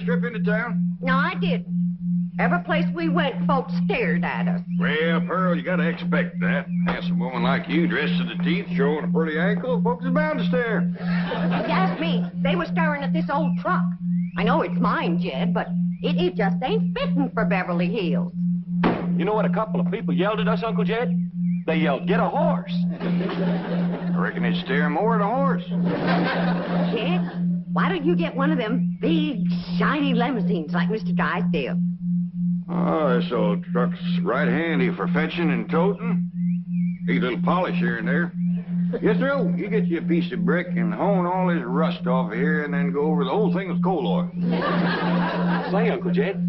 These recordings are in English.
strip into town? No, I didn't. Every place we went, folks stared at us. Well, Pearl, you gotta expect that. Handsome woman like you, dressed to the teeth, showing a pretty ankle, folks is bound to stare. If you ask me, they were staring at this old truck. I know it's mine, Jed, but it just ain't fitting for Beverly Hills. You know what a couple of people yelled at us, Uncle Jed? They yelled, "Get a horse." I reckon they'd stare more at a horse. Jed, why don't you get one of them big, shiny limousines like Mr. Drysdale? Oh, this old truck's right handy for fetching and toting. Need a little polish here and there. Yes, sir. You get you a piece of brick and hone all this rust off of here and then go over the whole thing with coal oil. Say, Uncle Jed,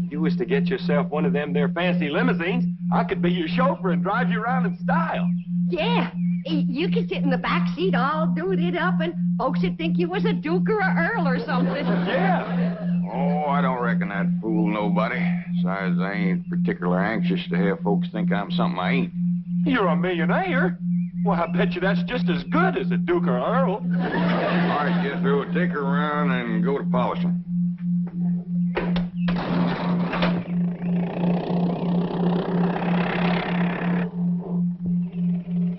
you was to get yourself one of them there fancy limousines, I could be your chauffeur and drive you around in style. Yeah, you could sit in the back seat all duded up and folks would think you was a duke or a earl or something. Yeah. Oh, I don't reckon I'd fool nobody. Besides, I ain't particular anxious to have folks think I'm something I ain't. You're a millionaire. Well, I bet you that's just as good as a duke or earl. All right, Jethro, take her around and go to polishing.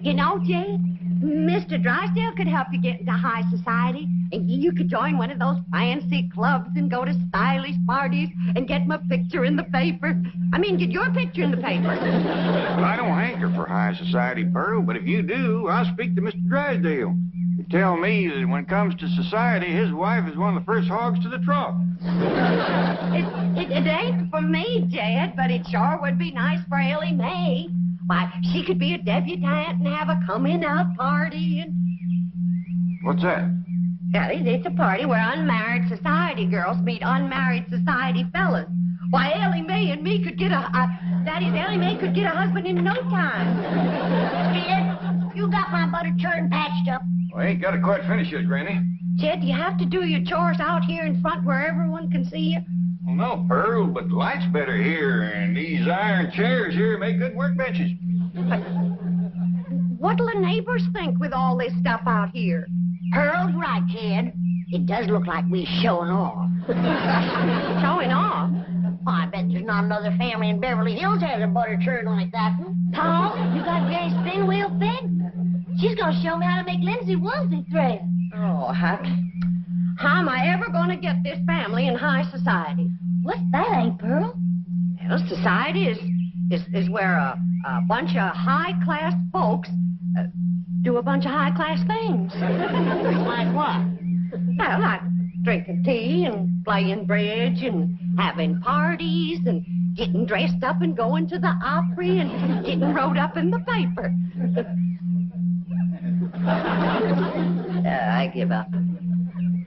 You know, Jed, Mr. Drysdale could help you get into high society, and you could join one of those fancy clubs and go to stylish parties and get my picture in the paper. I mean, get your picture in the paper. Well, I don't hanker for high society, Pearl, but if you do, I'll speak to Mr. Drysdale. You tell me that when it comes to society, his wife is one of the first hogs to the trough. It ain't for me, Jed, but it sure would be nice for Ellie Mae. Why, she could be a debutante and have a coming-out party and... What's that? Yeah, it's a party where unmarried society girls meet unmarried society fellas. Why, Ellie Mae and me could get Ellie Mae could get a husband in no time. Jed, you got my butter churn patched up. Well, I ain't got it quite finished yet, Granny. Jed, you have to do your chores out here in front where everyone can see you. Well, no, Pearl, but the light's better here, and these iron chairs here make good workbenches. What'll the neighbors think with all this stuff out here? Pearl's right, Jed. It does look like we're showing off. Showing off? Oh, I bet there's not another family in Beverly Hills has a butter churn like that one. Tom, You got Granny's spin wheel fixed? She's gonna show me how to make Lindsay onesie thread. oh, how am I ever going to get this family in high society? What's that, Aunt Pearl? Well, society is where a bunch of high-class folks do a bunch of high-class things. Like what? Well, like drinking tea and playing bridge and having parties and getting dressed up and going to the Opry and getting wrote up in the paper. I give up.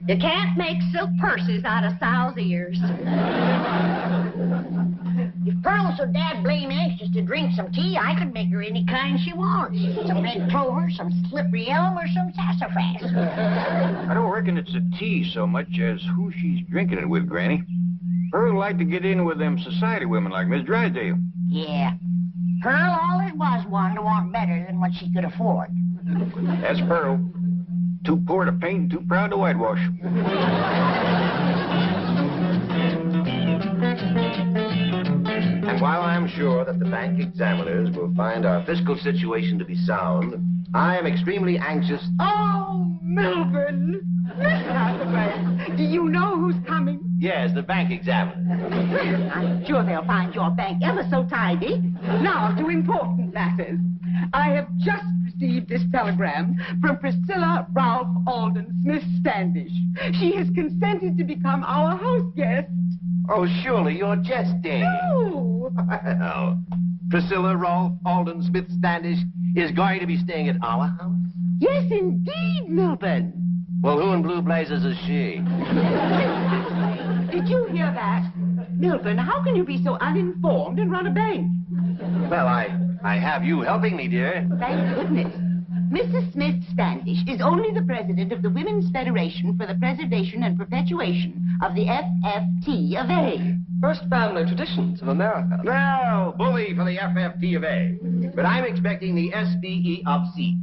You can't make silk purses out of sow's ears. If Pearl's so dad blame anxious to drink some tea, I could make her any kind she wants. Some red clover, some slippery elm, or some sassafras. I don't reckon it's the tea so much as who she's drinking it with, Granny. Pearl like to get in with them society women like Miss Drysdale. Yeah. Pearl always was one to want better than what she could afford. That's Pearl. Too poor to paint and too proud to whitewash. And while I'm sure that the bank examiners will find our fiscal situation to be sound, I am extremely anxious... Oh, Melvin! Do you know who's coming? Yes, the bank examiners. I'm sure they'll find your bank ever so tidy. Now, to important matters. I have just received this telegram from Priscilla Ralph Alden Smith Standish. She has consented to become our house guest. Oh, surely you're jesting. No! Oh. Priscilla Rolfe Alden Smith Standish is going to be staying at our house? Yes, indeed, Melvin. Well, who in blue blazes is she? Did you hear that? Melvin, how can you be so uninformed and run a bank? Well, I have you helping me, dear. Thank goodness. Mrs. Smith Standish is only the president of the Women's Federation for the Preservation and Perpetuation of the FFT of A. First family traditions of America. Well, bully for the FFT of A. But I'm expecting the SBE of C.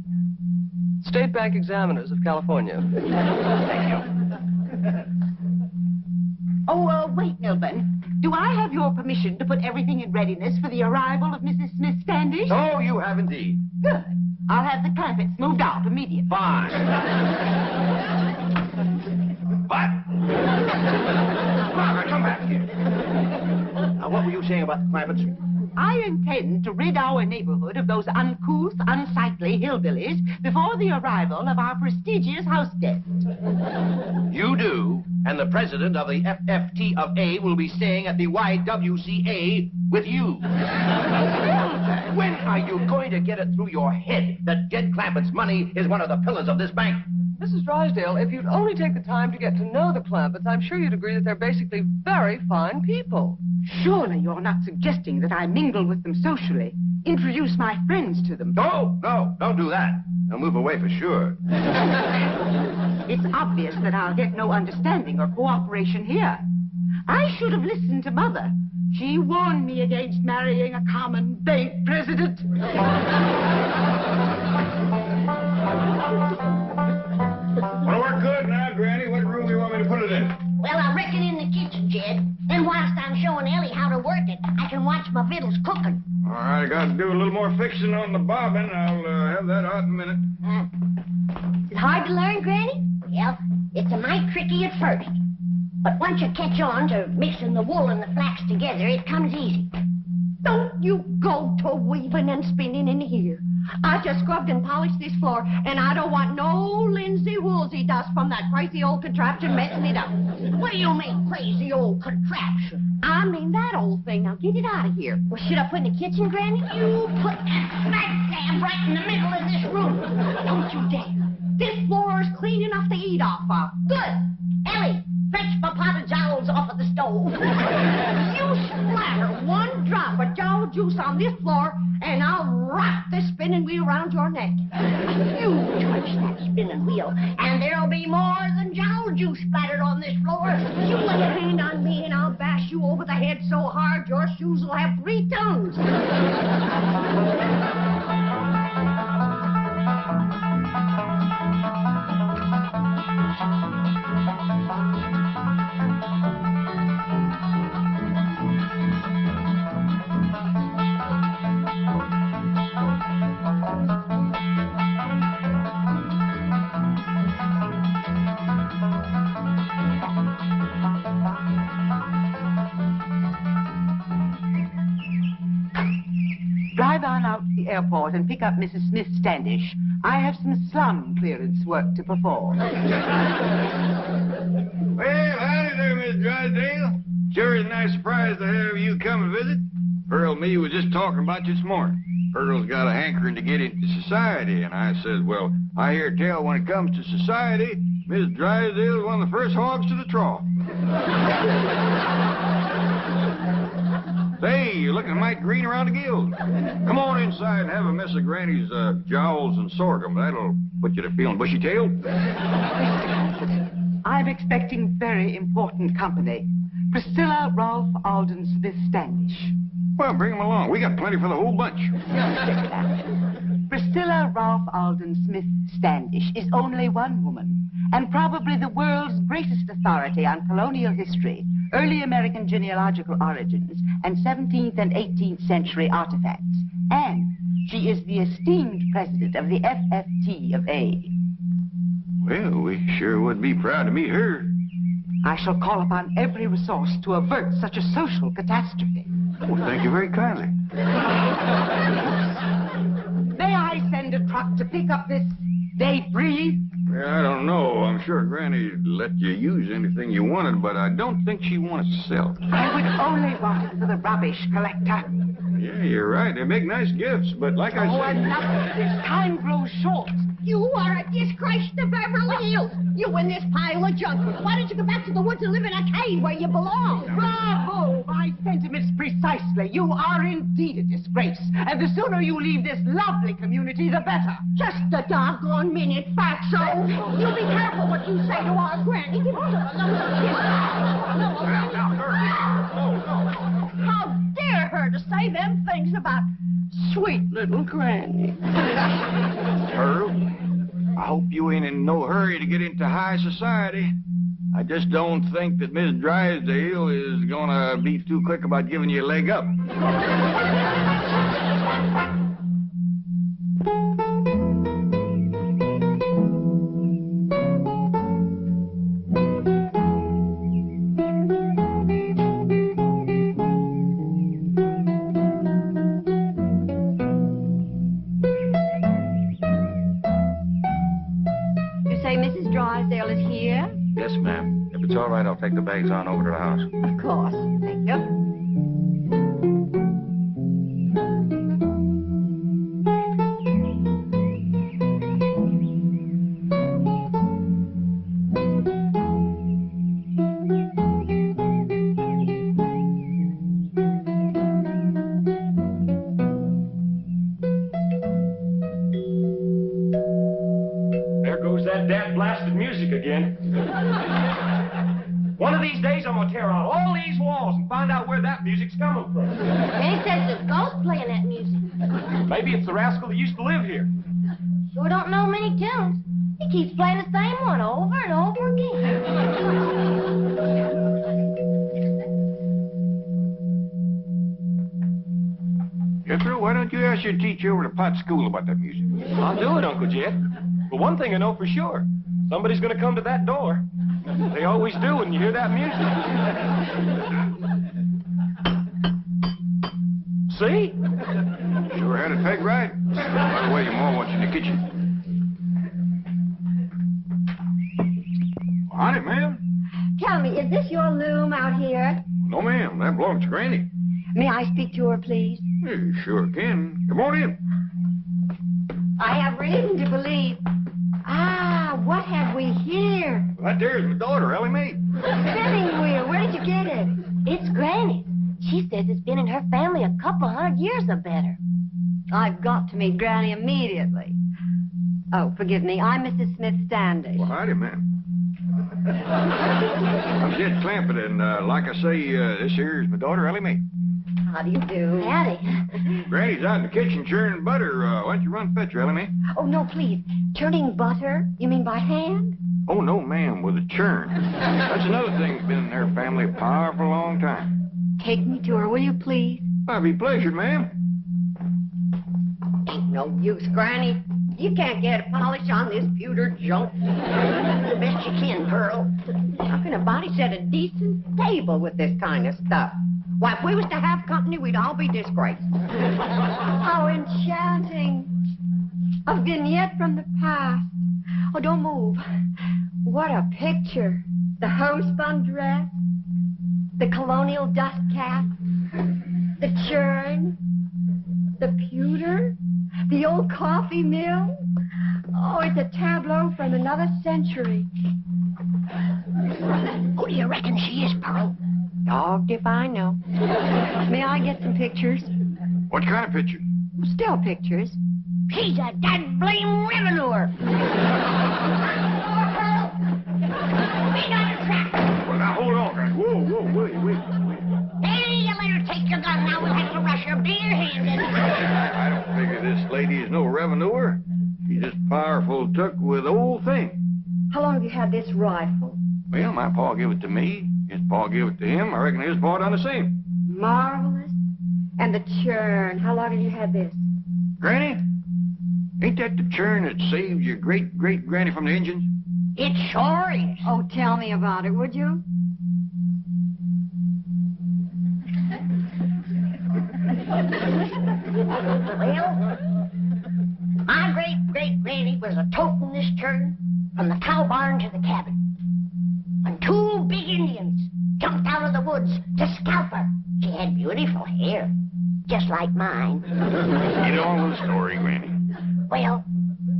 State Bank Examiners of California. Thank you. Oh, wait, Milburn. Do I have your permission to put everything in readiness for the arrival of Mrs. Smith Standish? Oh, you have indeed. Good. I'll have the carpets moved out immediately. Fine. What? Barbara, come back here. Now, what were you saying about the carpets? I intend to rid our neighborhood of those uncouth, unsightly hillbillies before the arrival of our prestigious house guest. You do, and the president of the FFT of A will be staying at the YWCA with you. When are you going to get it through your head that Jed Clampett's money is one of the pillars of this bank? Mrs. Drysdale, if you'd only take the time to get to know the Clampetts, I'm sure you'd agree that they're basically very fine people. Surely you're not suggesting that I mingle with them socially, introduce my friends to them. No, don't do that. They'll move away for sure. It's obvious that I'll get no understanding or cooperation here. I should have listened to Mother. She warned me against marrying a common bank president. Well, we're good now, Granny. What room do you want me to put it in? Well, I reckon in the kitchen, Jed. Then whilst I'm showing Ellie how to work it, I can watch my vittles cooking. All right, I got to do a little more fixing on the bobbin. I'll have that out in a minute. Is it hard to learn, Granny? Well, it's a mite tricky at first. But once you catch on to mixing the wool and the flax together, it comes easy. Don't you go to weaving and spinning in here. I just scrubbed and polished this floor, and I don't want no linsey-woolsey dust from that crazy old contraption messing it up. What do you mean, crazy old contraption? I mean that old thing. Now get it out of here. Well, should I put in the kitchen, Granny? You put that smack dab right in the middle of this room. Don't you dare. This floor is clean enough to eat off of. Good. Ellie, fetch my pot of jowls off of the stove. You splatter one drop of jowl juice on this floor, and I'll wrap this spinning wheel around your neck. You touch that spinning wheel, and there'll be more than jowl juice splattered on this floor. You lay a hand on me, and I'll bash you over the head so hard your shoes will have 3 tongues. Drive on out to the airport and pick up Mrs. Smith Standish. I have some slum clearance work to perform. Well, howdy there, Miss Drysdale. Sure is a nice surprise to have you come and visit. Pearl and me was just talking about you this morning. Pearl's got a hankering to get into society, and I says, well, I hear tell when it comes to society, Miss Drysdale's one of the first hogs to the trough. Say, you're looking mighty green around the gills. Come on inside and have a mess of Granny's jowls and sorghum. That'll put you to feeling bushy-tailed. I'm expecting very important company. Priscilla Ralph Alden Smith Standish. Well, bring them along. We got plenty for the whole bunch. Priscilla Ralph Alden Smith Standish is only one woman, and probably the world's greatest authority on colonial history, early American genealogical origins, and 17th and 18th century artifacts. And she is the esteemed president of the FFT of A. Well, we sure would be proud to meet her. I shall call upon every resource to avert such a social catastrophe. Well, thank you very kindly. May I send a truck to pick up this debris? Well, I don't know. I'm sure Granny'd let you use anything you wanted, but I don't think she wants to sell it. I would only want it for the rubbish collector. Yeah, you're right. They make nice gifts, but like I Oh, said... enough of this. Time grows short. You are a disgrace to Beverly Hills. You in this pile of junk. Why don't you go back to the woods and live in a cave where you belong? Bravo! My sentiments precisely. You are indeed a disgrace. And the sooner you leave this lovely community, the better. Just a doggone minute, fatso. You be careful what you say to our Granny. Give us a little kiss. How dare her to say them things about sweet little Granny? Pearl, I hope you ain't in no hurry to get into high society. I just don't think that Miss Drysdale is gonna be too quick about giving you a leg up. Mrs. Drysdale is here? Yes, ma'am. If it's all right, I'll take the bags on over to the house. Of course. Thank you. That blasted music again. One of these days, I'm gonna tear out all these walls and find out where that music's coming from. They says there's ghosts playing that music. Maybe it's the rascal that used to live here. Sure don't know many tunes. He keeps playing the same one over and over again. Jethro, why don't you ask your teacher over to Pot's school about that music? I'll do it, Uncle Jet. But one thing I know for sure, somebody's gonna come to that door. They always do when you hear that music. See? Sure had it pegged right. By the way, your mom wants you in the kitchen. Honey, ma'am. Tell me, is this your loom out here? No, ma'am. That belongs to Granny. May I speak to her, please? You sure can. Come on in. I have reason to believe. Ah, what have we here? Right there's my daughter, Ellie Mae. Spinning wheel. Where did you get it? It's Granny. She says it's been in her family a couple 100 years or better. I've got to meet Granny immediately. Oh, forgive me. I'm Mrs. Smith Standish. Well, howdy, ma'am. I'm Jed Clampett, and like I say, this here is my daughter, Ellie Mae. How do you do? Howdy. Granny's out in the kitchen churning butter. Why don't you run fetch her, Ellie Mae? Oh, no, please. Churning butter? You mean by hand? Oh, no, ma'am, with a churn. That's another thing that's been in their family a powerful long time. Take me to her, will you, please? I'd be pleasured, ma'am. Ain't no use, Granny. You can't get a polish on this pewter junk. The best you can, Pearl. How can a body set a decent table with this kind of stuff? Why, if we was to have company, we'd all be disgraced. How enchanting. A vignette from the past. Oh, don't move. What a picture. The homespun dress, the colonial dust cap, the churn, the pewter, the old coffee mill. Oh, it's a tableau from another century. Who do you reckon she is, Pearl? Dogged if I know. May I get some pictures? What kind of picture? Still pictures. She's a dad-blame revenuer. We got a trap. Well, now, hold on, Granny. Whoa, wait. Hey, you let her take your gun. Now we'll have to rush her bare-handed. I don't figure this lady is no revenuer. She's just powerful took with the old thing. How long have you had this rifle? Well, my pa gave it to me. His pa gave it to him. I reckon his pa done the same. Marvelous. And the churn. How long have you had this? Granny, ain't that the churn that saved your great-great-granny from the Indians? It sure is. Oh, tell me about it, would you? Well, my great-great-granny was a toting this churn from the cow barn to the cabin. When two big Indians jumped out of the woods to scalp her. She had beautiful hair, just like mine. Get on with the story, Granny. Well,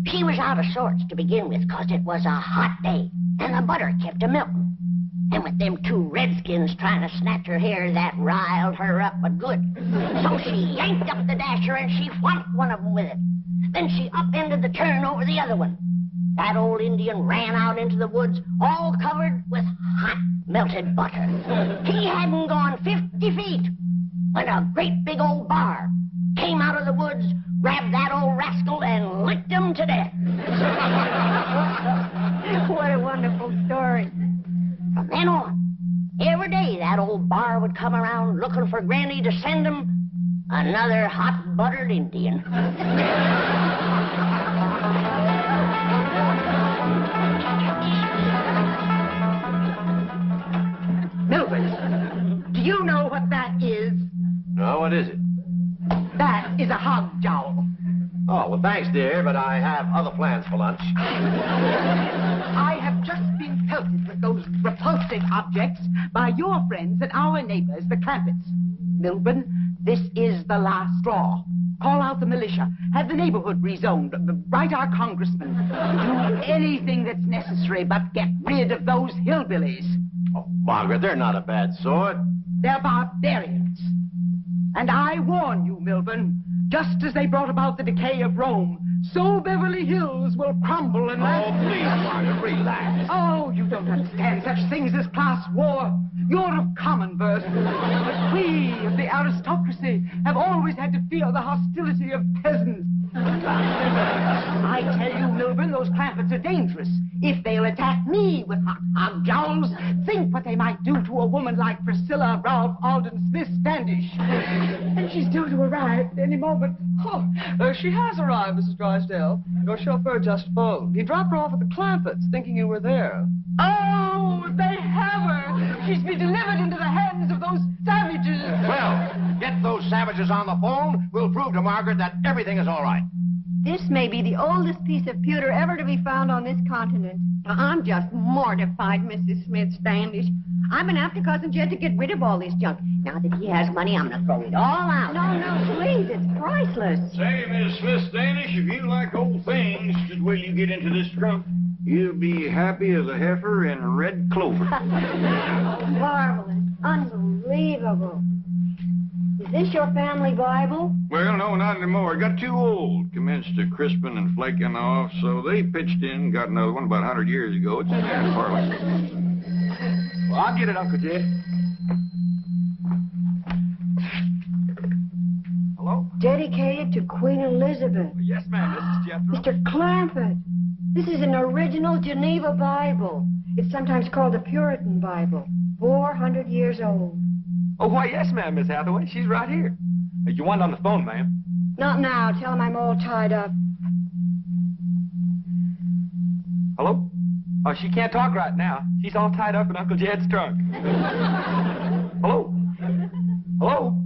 she was out of sorts to begin with, 'cause it was a hot day, and the butter kept a-milking. And with them two redskins trying to snatch her hair, that riled her up but good. So she yanked up the dasher and she whacked one of them with it. Then she upended the churn over the other one. That old Indian ran out into the woods, all covered with hot, melted butter. He hadn't gone 50 feet when a great big old bar came out of the woods, grabbed that old rascal, and licked him to death. What a wonderful story. From then on, every day that old bar would come around looking for Granny to send him another hot-buttered Indian. Melvin, do you know what that is? No, what is it? That is a hog jowl. Oh, well, thanks, dear, but I have other plans for lunch. I have just been pelted with those repulsive objects by your friends and our neighbors, the Clampetts. Milburn, this is the last straw. Call out the militia. Have the neighborhood rezoned. Write our congressman. Do anything that's necessary, but get rid of those hillbillies. Oh, Margaret, they're not a bad sort. They're barbarians. And I warn you, Milburn, just as they brought about the decay of Rome, so Beverly Hills will crumble and... Oh, please, Margaret, relax. Oh, you don't understand such things as class war. You're of common birth. But we of the aristocracy have always had to fear the hostility of peasants. I tell you, Milburn, those Clampetts are dangerous. If they'll attack me with hog jowls, think what they might do to a woman like Priscilla Ralph Alden Smith Standish. And she's due to arrive any moment. Oh, she has arrived, Mrs. Drysdale. Your chauffeur just phoned. He dropped her off at the Clampetts, thinking you were there. Oh, they have her. She's been delivered into the hands of those savages. Well, get those savages on the phone. We'll prove to Margaret that everything is all right. This may be the oldest piece of pewter ever to be found on this continent. I'm just mortified, Mrs. Smith Standish. I'm been after Cousin Jed to get rid of all this junk. Now that he has money, I'm going to throw it all out. No, please, it's priceless. Say, Miss Smith Standish, if you like old things, just wait till you get into this trunk. You'll be happy as a heifer in red clover. Marvelous. Unbelievable. Is this your family Bible? Well, no, not anymore. It got too old. Commenced to crisping and flaking off, so they pitched in and got another one about 100 years ago. It's in there in parlor. Well, I'll get it, Uncle Jed. Hello? Dedicated to Queen Elizabeth. Yes, ma'am. This is Jethro. Mr. Clampett, this is an original Geneva Bible. It's sometimes called the Puritan Bible. 400 years old. Oh, why, yes, ma'am, Miss Hathaway. She's right here. You want on the phone, ma'am? Not now. Tell him I'm all tied up. Hello? Oh, she can't talk right now. She's all tied up in Uncle Jed's trunk. Hello? Hello?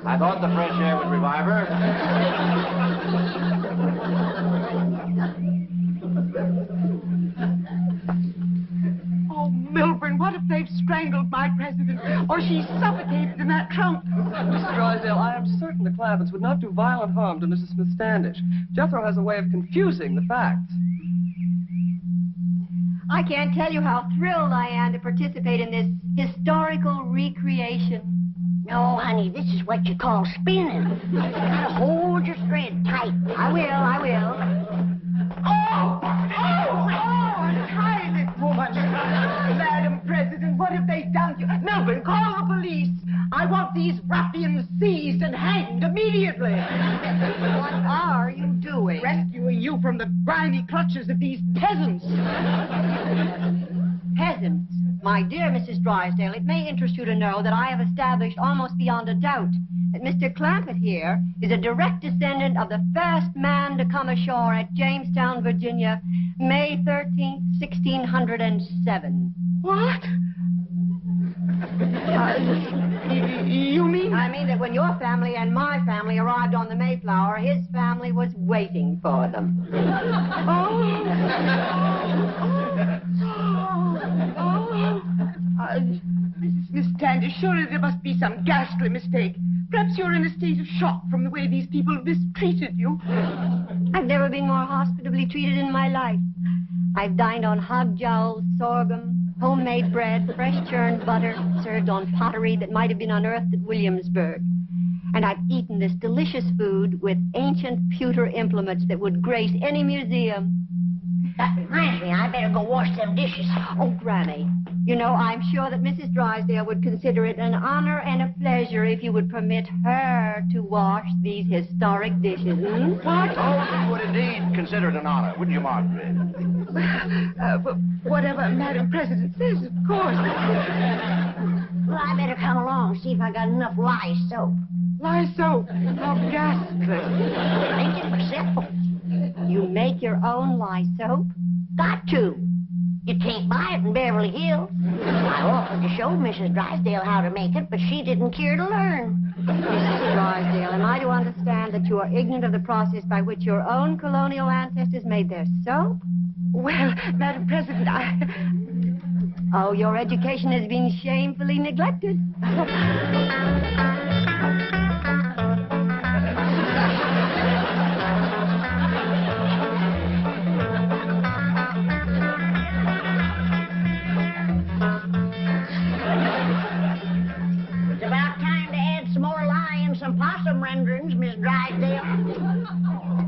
I thought the fresh air would revive her. Oh, Milburn, what if they've strangled my president? Or she's suffocated in that trunk? Mrs. Drysdale, I am certain the Clampetts would not do violent harm to Mrs. Smith Standish. Jethro has a way of confusing the facts. I can't tell you how thrilled I am to participate in this historical recreation. No, honey, this is what you call spinning. You gotta hold your thread tight. I will. Try this woman. Madam President, what have they done to you? Milburn, call the police. I want these ruffians seized and hanged immediately. What are you doing? Rescuing you from the grimy clutches of these peasants. Peasants. My dear Mrs. Drysdale, it may interest you to know that I have established almost beyond a doubt that Mr. Clampett here is a direct descendant of the first man to come ashore at Jamestown, Virginia, May 13th, 1607. What? You mean? I mean that when your family and my family arrived on the Mayflower, his family was waiting for them. Mrs. Miss Standish, surely there must be some ghastly mistake. Perhaps you're in a state of shock from the way these people mistreated you. I've never been more hospitably treated in my life. I've dined on hog jowls, sorghum, homemade bread, fresh churned butter, served on pottery that might have been unearthed at Williamsburg. And I've eaten this delicious food with ancient pewter implements that would grace any museum. That reminds me, I better go wash them dishes. Oh, Granny, you know, I'm sure that Mrs. Drysdale would consider it an honor and a pleasure if you would permit her to wash these historic dishes. What? Oh, she would indeed consider it an honor, wouldn't you, Margaret? Whatever Madam President says, of course. Well, I better come along, see if I got enough lye soap. Lye soap. How ghastly. Make it myself. You make your own lye soap? Got to. You can't buy it in Beverly Hills. I offered to show Mrs. Drysdale how to make it, but she didn't care to learn. Mrs. Drysdale, am I to understand that you are ignorant of the process by which your own colonial ancestors made their soap? Well, Madam President, Oh, your education has been shamefully neglected. It's about time to add some more lye and some possum renderings, Miss Drysdale.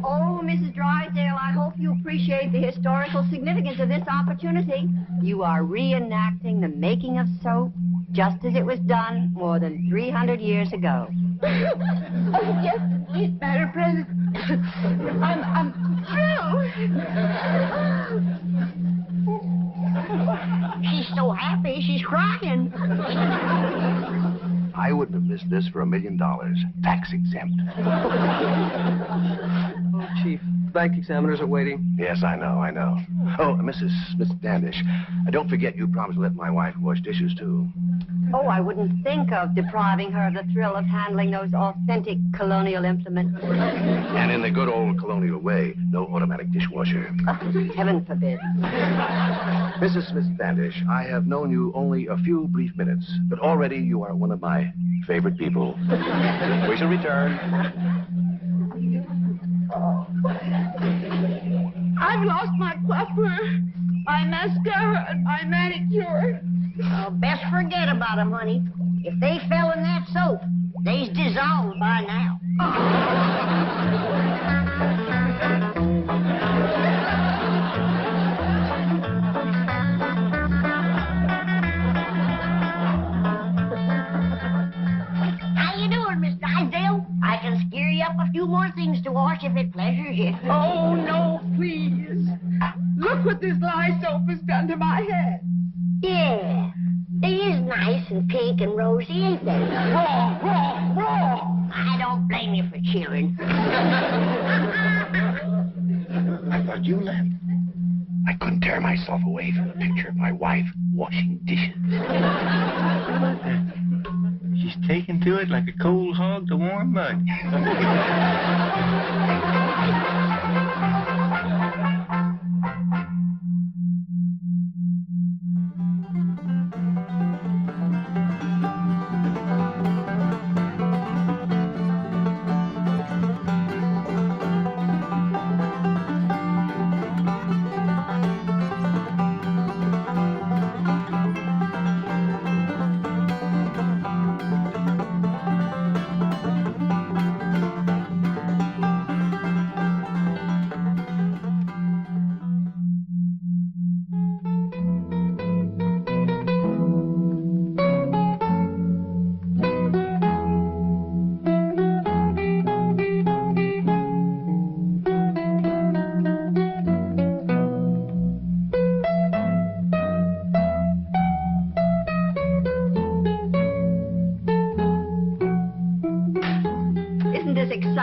Oh, Mrs. Drysdale, I hope you appreciate the historical significance of this opportunity. You are reenacting the making of soap just as it was done more than 300 years ago. oh, yes, Madam President. I'm thrilled. She's so happy, she's crying. I wouldn't have missed this for $1 million. Tax exempt. Oh, Chief, bank examiners are waiting. Yes, I know. Oh, Mrs. Standish, don't forget you promised to let my wife wash dishes, too. Oh, I wouldn't think of depriving her of the thrill of handling those authentic colonial implements. And in the good old colonial way, no automatic dishwasher. Heaven forbid. Mrs. Smith Standish, I have known you only a few brief minutes, but already you are one of my favorite people. We shall return. I've lost my coiffure, my mascara, and my manicure. Oh, best forget about them, honey. If they fell in that soap, they's dissolved by now. How you doing, Miss Drysdale? I can scare you up a few more things to wash if it pleasures you. Oh, no, please. Look what this lye soap has done to my head. Yeah, they is nice and pink and rosy, ain't they? Raw. I don't blame you for cheering. I thought you left. I couldn't tear myself away from the picture of my wife washing dishes. She's taken to it like a cold hog to warm mud.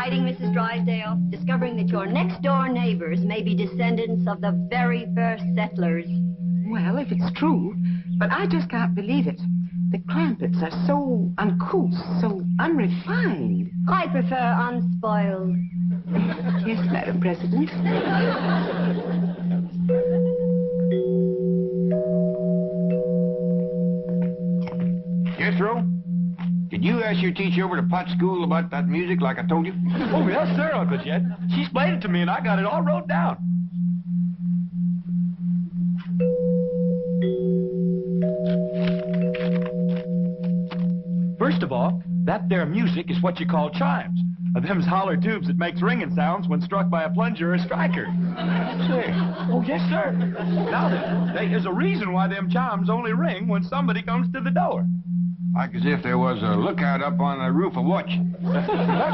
Mrs. Drysdale, discovering that your next-door neighbors may be descendants of the very first settlers. Well, if it's true, but I just can't believe it. The Clampetts are so uncouth, so unrefined. I prefer unspoiled. Yes, Madam President. Yes, Ro? Did you ask your teacher over to Pot School about that music like I told you? Oh, yes, sir, Uncle Jed. She explained it to me, and I got it all wrote down. First of all, that there music is what you call chimes. Them's holler tubes that makes ringing sounds when struck by a plunger or striker. Say, oh, yes, sir. Now then, there is a reason why them chimes only ring when somebody comes to the door. Like as if there was a lookout up on the roof of watching. That's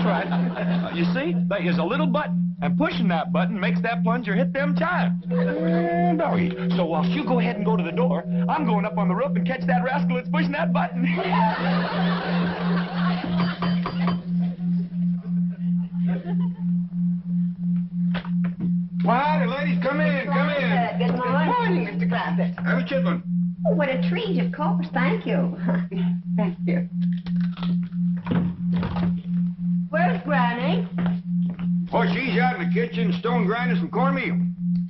right. You see, there is a little button, and pushing that button makes that plunger hit them chimes. Doggy. So whilst you go ahead and go to the door, I'm going up on the roof and catch that rascal that's pushing that button. Why, the ladies, come in, come in. Good morning, Mr. Clampett. Have a chitlin. Oh, what a treat, of course. Thank you. Thank you. Where's Granny? Oh, she's out in the kitchen stone grinding some cornmeal.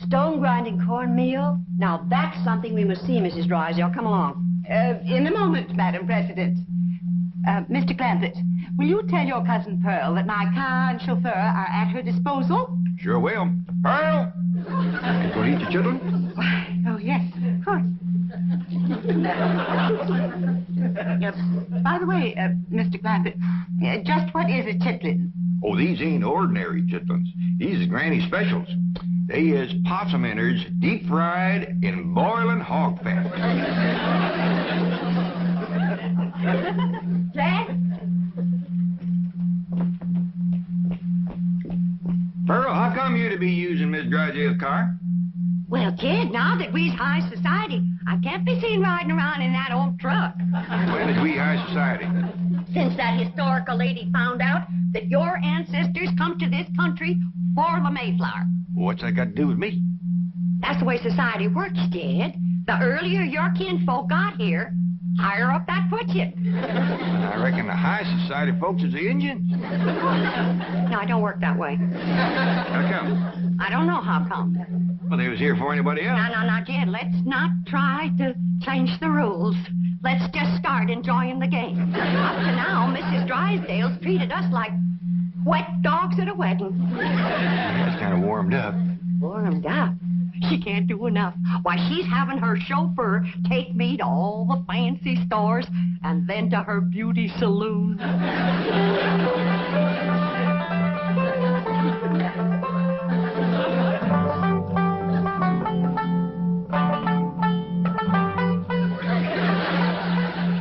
Stone grinding cornmeal? Now, that's something we must see, Mrs. Drysdale. Come along. In a moment, Madam President. Mr. Clampett, will you tell your cousin Pearl that my car and chauffeur are at her disposal? Sure will. Pearl! You gonna eat your chitlin? Oh, yes, of course. By the way, Mr. Clampett, just what is a chitlin? Oh, these ain't ordinary chitlins. These is Granny specials. They is possum innards deep fried in boiling hog fat. Jack? Pearl, how come you to be using Miss Drysdale's car? Well, kid, now that we's high society, I can't be seen riding around in that old truck. When is we high society? Since that historical lady found out that your ancestors come to this country for the Mayflower. What's that got to do with me? That's the way society works, kid. The earlier your kinfolk got here, higher up that puts you. I reckon the high society folks is the Indians. No, it don't work that way. How come? I don't know how come. Well, they was here for anybody else. Now, kid, let's not try to change the rules. Let's just start enjoying the game. Up to now, Mrs. Drysdale's treated us like wet dogs at a wedding. It's kind of warmed up. Warmed up? She can't do enough. Why, she's having her chauffeur take me to all the fancy stores and then to her beauty saloon.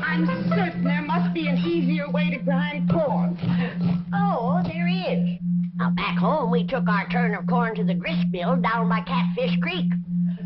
I'm certain there must be an easier way to grind corn. Oh, there is. Now, back home, we took our turn of corn to the grist mill down by Catfish Creek.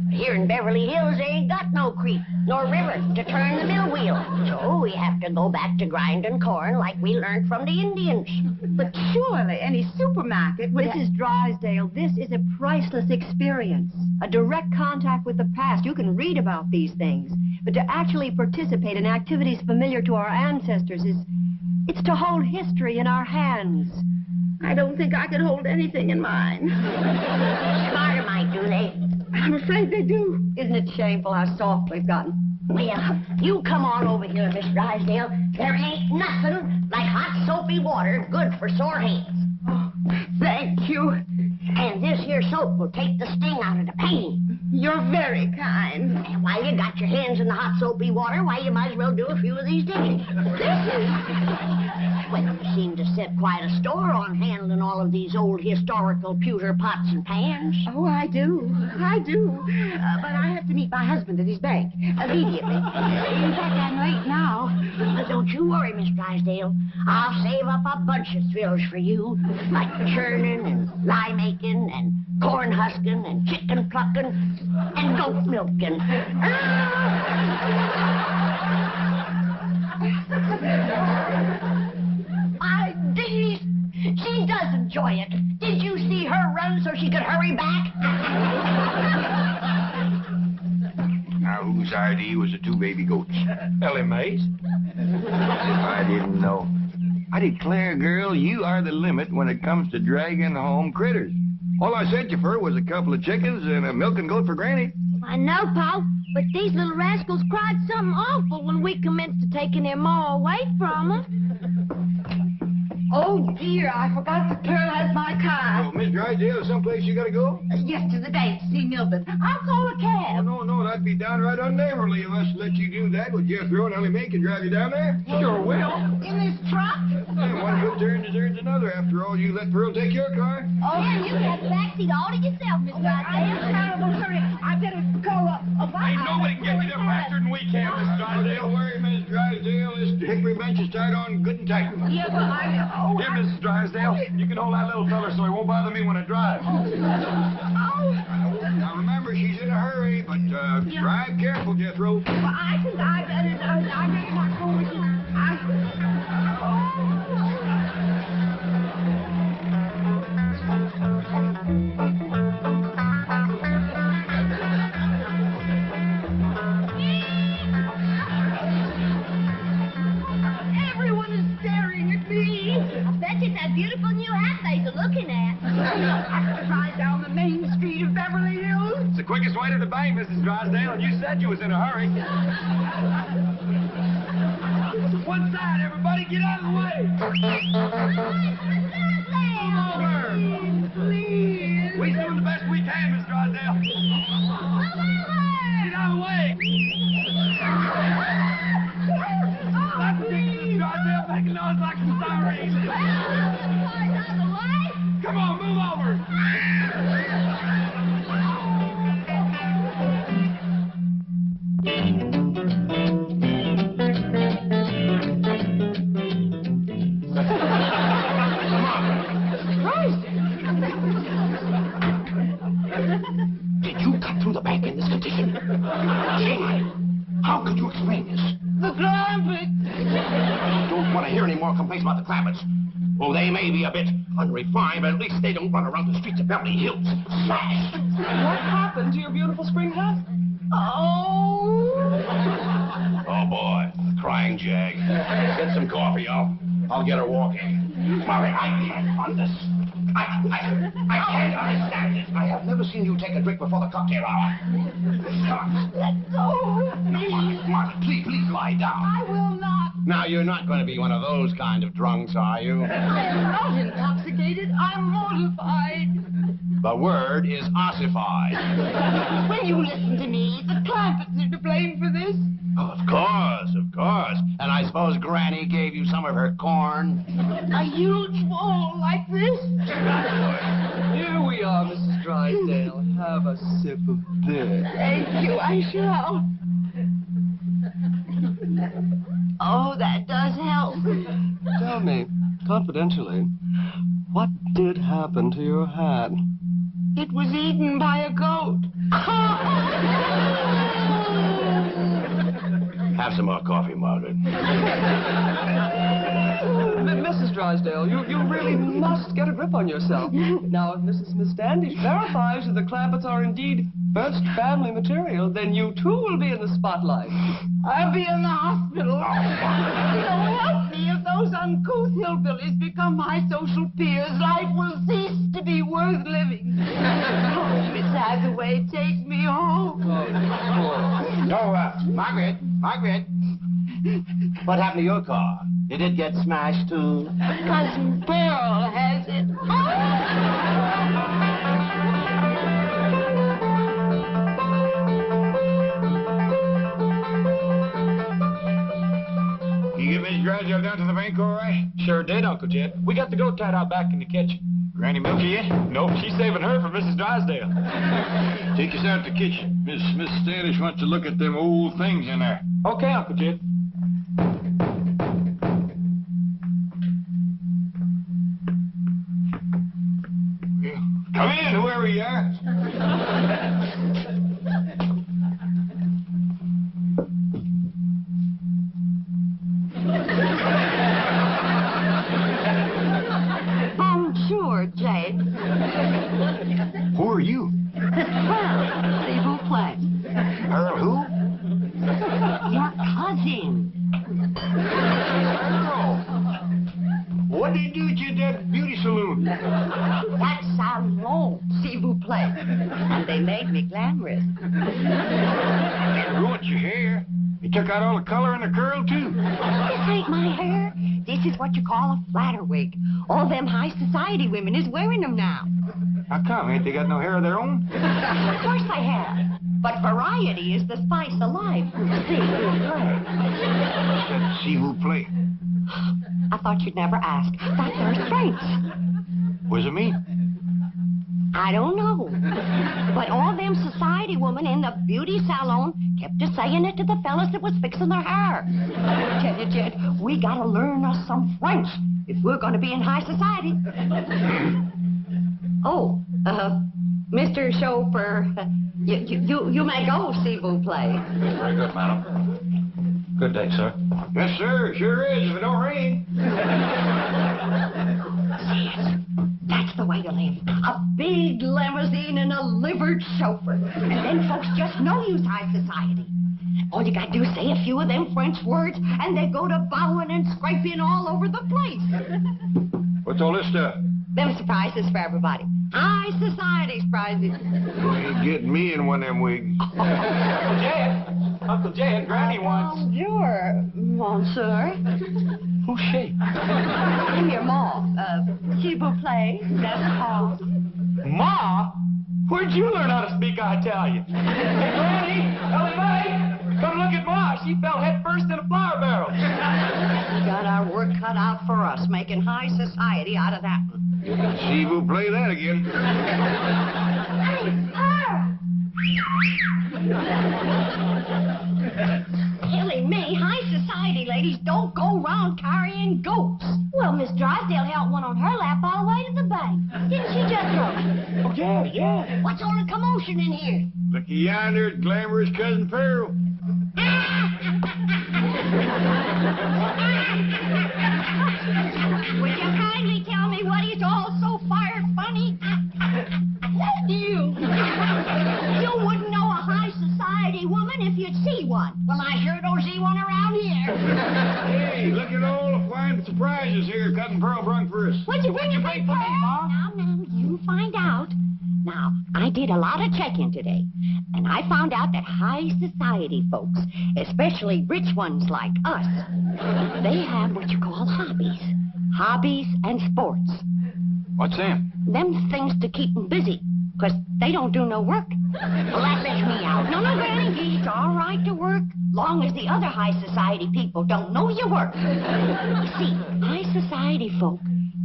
Here in Beverly Hills, they ain't got no creek nor river to turn the mill wheel. So we have to go back to grinding corn like we learned from the Indians. But surely any supermarket would... Mrs. Drysdale, this is a priceless experience. A direct contact with the past. You can read about these things. But to actually participate in activities familiar to our ancestors it's to hold history in our hands. I don't think I could hold anything in mine. Smarter might, do they? I'm afraid they do. Isn't it shameful how soft we've gotten? Well, you come on over here, Miss Drysdale. There ain't nothing like hot soapy water good for sore hands. Oh, thank you. And this here soap will take the sting out of the pain. You're very kind. And while you got your hands in the hot soapy water, why, you might as well do a few of these dishes. Dishes? Well, you seem to set quite a store on handling all of these old historical pewter pots and pans. Oh, I do. I do. But I have to meet my husband at his bank immediately. In fact, I'm late now. But don't you worry, Miss Drysdale. I'll save up a bunch of thrills for you, like churning and lye making and corn husking and chicken plucking and goat milking. My days, she does enjoy it. Did you see her run so she could hurry back? Now, whose idea was the two baby goats? Ellie Mae's. If I didn't know. I declare, girl, you are the limit when it comes to dragging home critters. All I sent you for was a couple of chickens and a milking goat for Granny. I know, Pa, but these little rascals cried something awful when we commenced to taking their ma away from them. Oh, dear, I forgot the girl has my car. Oh, Miss Drysdale, someplace you gotta go? Yes, to the date, to see Milton. I'll call a Oh, cab. no, that'd be downright unneighborly of us to let you do that with Jethro and Ellie Mae can drive you down there. Sure will. In this truck? Yeah, one good turn deserves another. After all, you let Pearl take your car. Oh, yeah, you got the backseat all to yourself, Miss I am Drysdale. terrible, sorry. I better call a Ain't nobody can get you there faster than we can, Miss Don't Drysdale. worry, Miss Drysdale. This hickory bench is tied on good and tight. Yeah, but Here, Mrs. Drysdale, you can hold that little fella so he won't bother me when I drive. Now remember, she's in a hurry, but drive careful, Jethro. I think I better not go with you. Everyone is staring at me. I bet you that beautiful new hat they're looking at. I have to ride down the main street of Beverly Hills. It's the quickest way to the bank, Mrs. Drysdale, and you said you was in a hurry. One side, everybody, get out of the way. Please. We're doing the best we can, Miss Drysdale. Get out of the way. That's it, Miss Drysdale, making noise like some sirens. Come on, move over. Did you come through the bank in this condition? Shame. How could you explain this? The Clampett. Don't want to hear any more complaints about the Clampetts. Oh, they may be a bit unrefined, but at least they don't run around the streets of Beverly Hills smashed. What happened to your beautiful spring hat? Oh. Oh, boy. Crying jag. Get some coffee. I'll get her walking. Molly, I can't run this. I can't understand this. I have never seen you take a drink before the cocktail hour. Let go of me. Margaret, please lie down. I will not. Now, you're not going to be one of those kind of drunks, are you? I am not intoxicated. I'm mortified. The word is ossified. When you listen to me, the Clampetts are to blame for this. Oh, of course. And I suppose Granny gave you some of her corn? A huge bowl like this. Here we are, Mrs. Drysdale. Have a sip of this. Thank you, I shall. Oh, that does help. Tell me, confidentially, what did happen to your hat? It was eaten by a goat. Have some more coffee, Margaret. Mrs. Drysdale, you really must get a grip on yourself. Now, if Mrs. Miss Standish verifies that the Clampetts are indeed first family material, then you too will be in the spotlight. I'll be in the hospital. So help me, if those uncouth hillbillies become my social peers, life will cease to be worth living. Oh, Miss Hathaway, take me home. Margaret. What happened to your car? Did it get smashed, too? Cousin Pearl has it. You get Miss Drysdale down to the bank all right? Sure did, Uncle Jed. We got the goat tied out back in the kitchen. Granny Milky yet? Nope, she's saving her for Mrs. Drysdale. Take us out to the kitchen. Miss Standish wants to look at them old things in there. Okay, Uncle Jed. Come in, whoever you are. Bonjour, Jade. Who are you? Pearl, s'il vous plaît. Pearl who? Your cousin. What did you do at that beauty saloon? That salon, s'il vous plaît. And they made me glamorous. You ruined your hair. He took out all the color in the curl, too. This ain't my hair. This is what you call a flatter wig. All them high society women is wearing them now. How come? Ain't they got no hair of their own? Of course they have. But variety is the spice of life. See who play. Said, see who play. I thought you'd never ask. That's our strengths. Was it me? I don't know. But all them society women in the beauty salon kept a saying it to the fellas that was fixing their hair. Tell you, Jed, we gotta learn us some French if we're gonna be in high society. Oh, Mr. Chauffeur, you may go, s'il vous plaît. Very good, madam. Good day, sir. Yes, sir. Sure is, if it don't rain. See it? That's the way to live. A big limousine and a livered chauffeur. And then folks just know you's high society. All you gotta do is say a few of them French words, and they go to bowing and scraping all over the place. What's all this stuff? Them surprises for everybody. High society surprises. You ain't getting me in one of them wigs. Uncle Jed, Granny wants... Bonjour, monsieur. Who's she? I'm your ma. S'il vous plaît, that's all. Ma? Where'd you learn how to speak Italian? Hey, Granny! Ellie Mae! Come look at Ma. She fell head first in a flour barrel. We got our work cut out for us, making high society out of that one. See who play that again. Killing me, high society ladies don't go round carrying goats. Well, Miss Drysdale held one on her lap all the way to the bank. Didn't she, Jethro? Oh, yeah. What's all the commotion in here? Looky yonder at glamorous Cousin Pearl. Would you kindly tell me what is all so fired funny? You wouldn't know a high society woman if you'd see one. Well, I sure don't see one around here. Hey, look at all the fine surprises here Cousin Pearl brung for us. What'd you bring for me, Ma? Now, you find out. Now, I did a lot of checking today, and I found out that high society folks, especially rich ones like us, they have what you call hobbies. Hobbies and sports. What's them? Them things to keep them busy, because they don't do no work. Well, that lets me out. No, Granny, it's all right to work, long as the other high society people don't know you work. You see, high society folk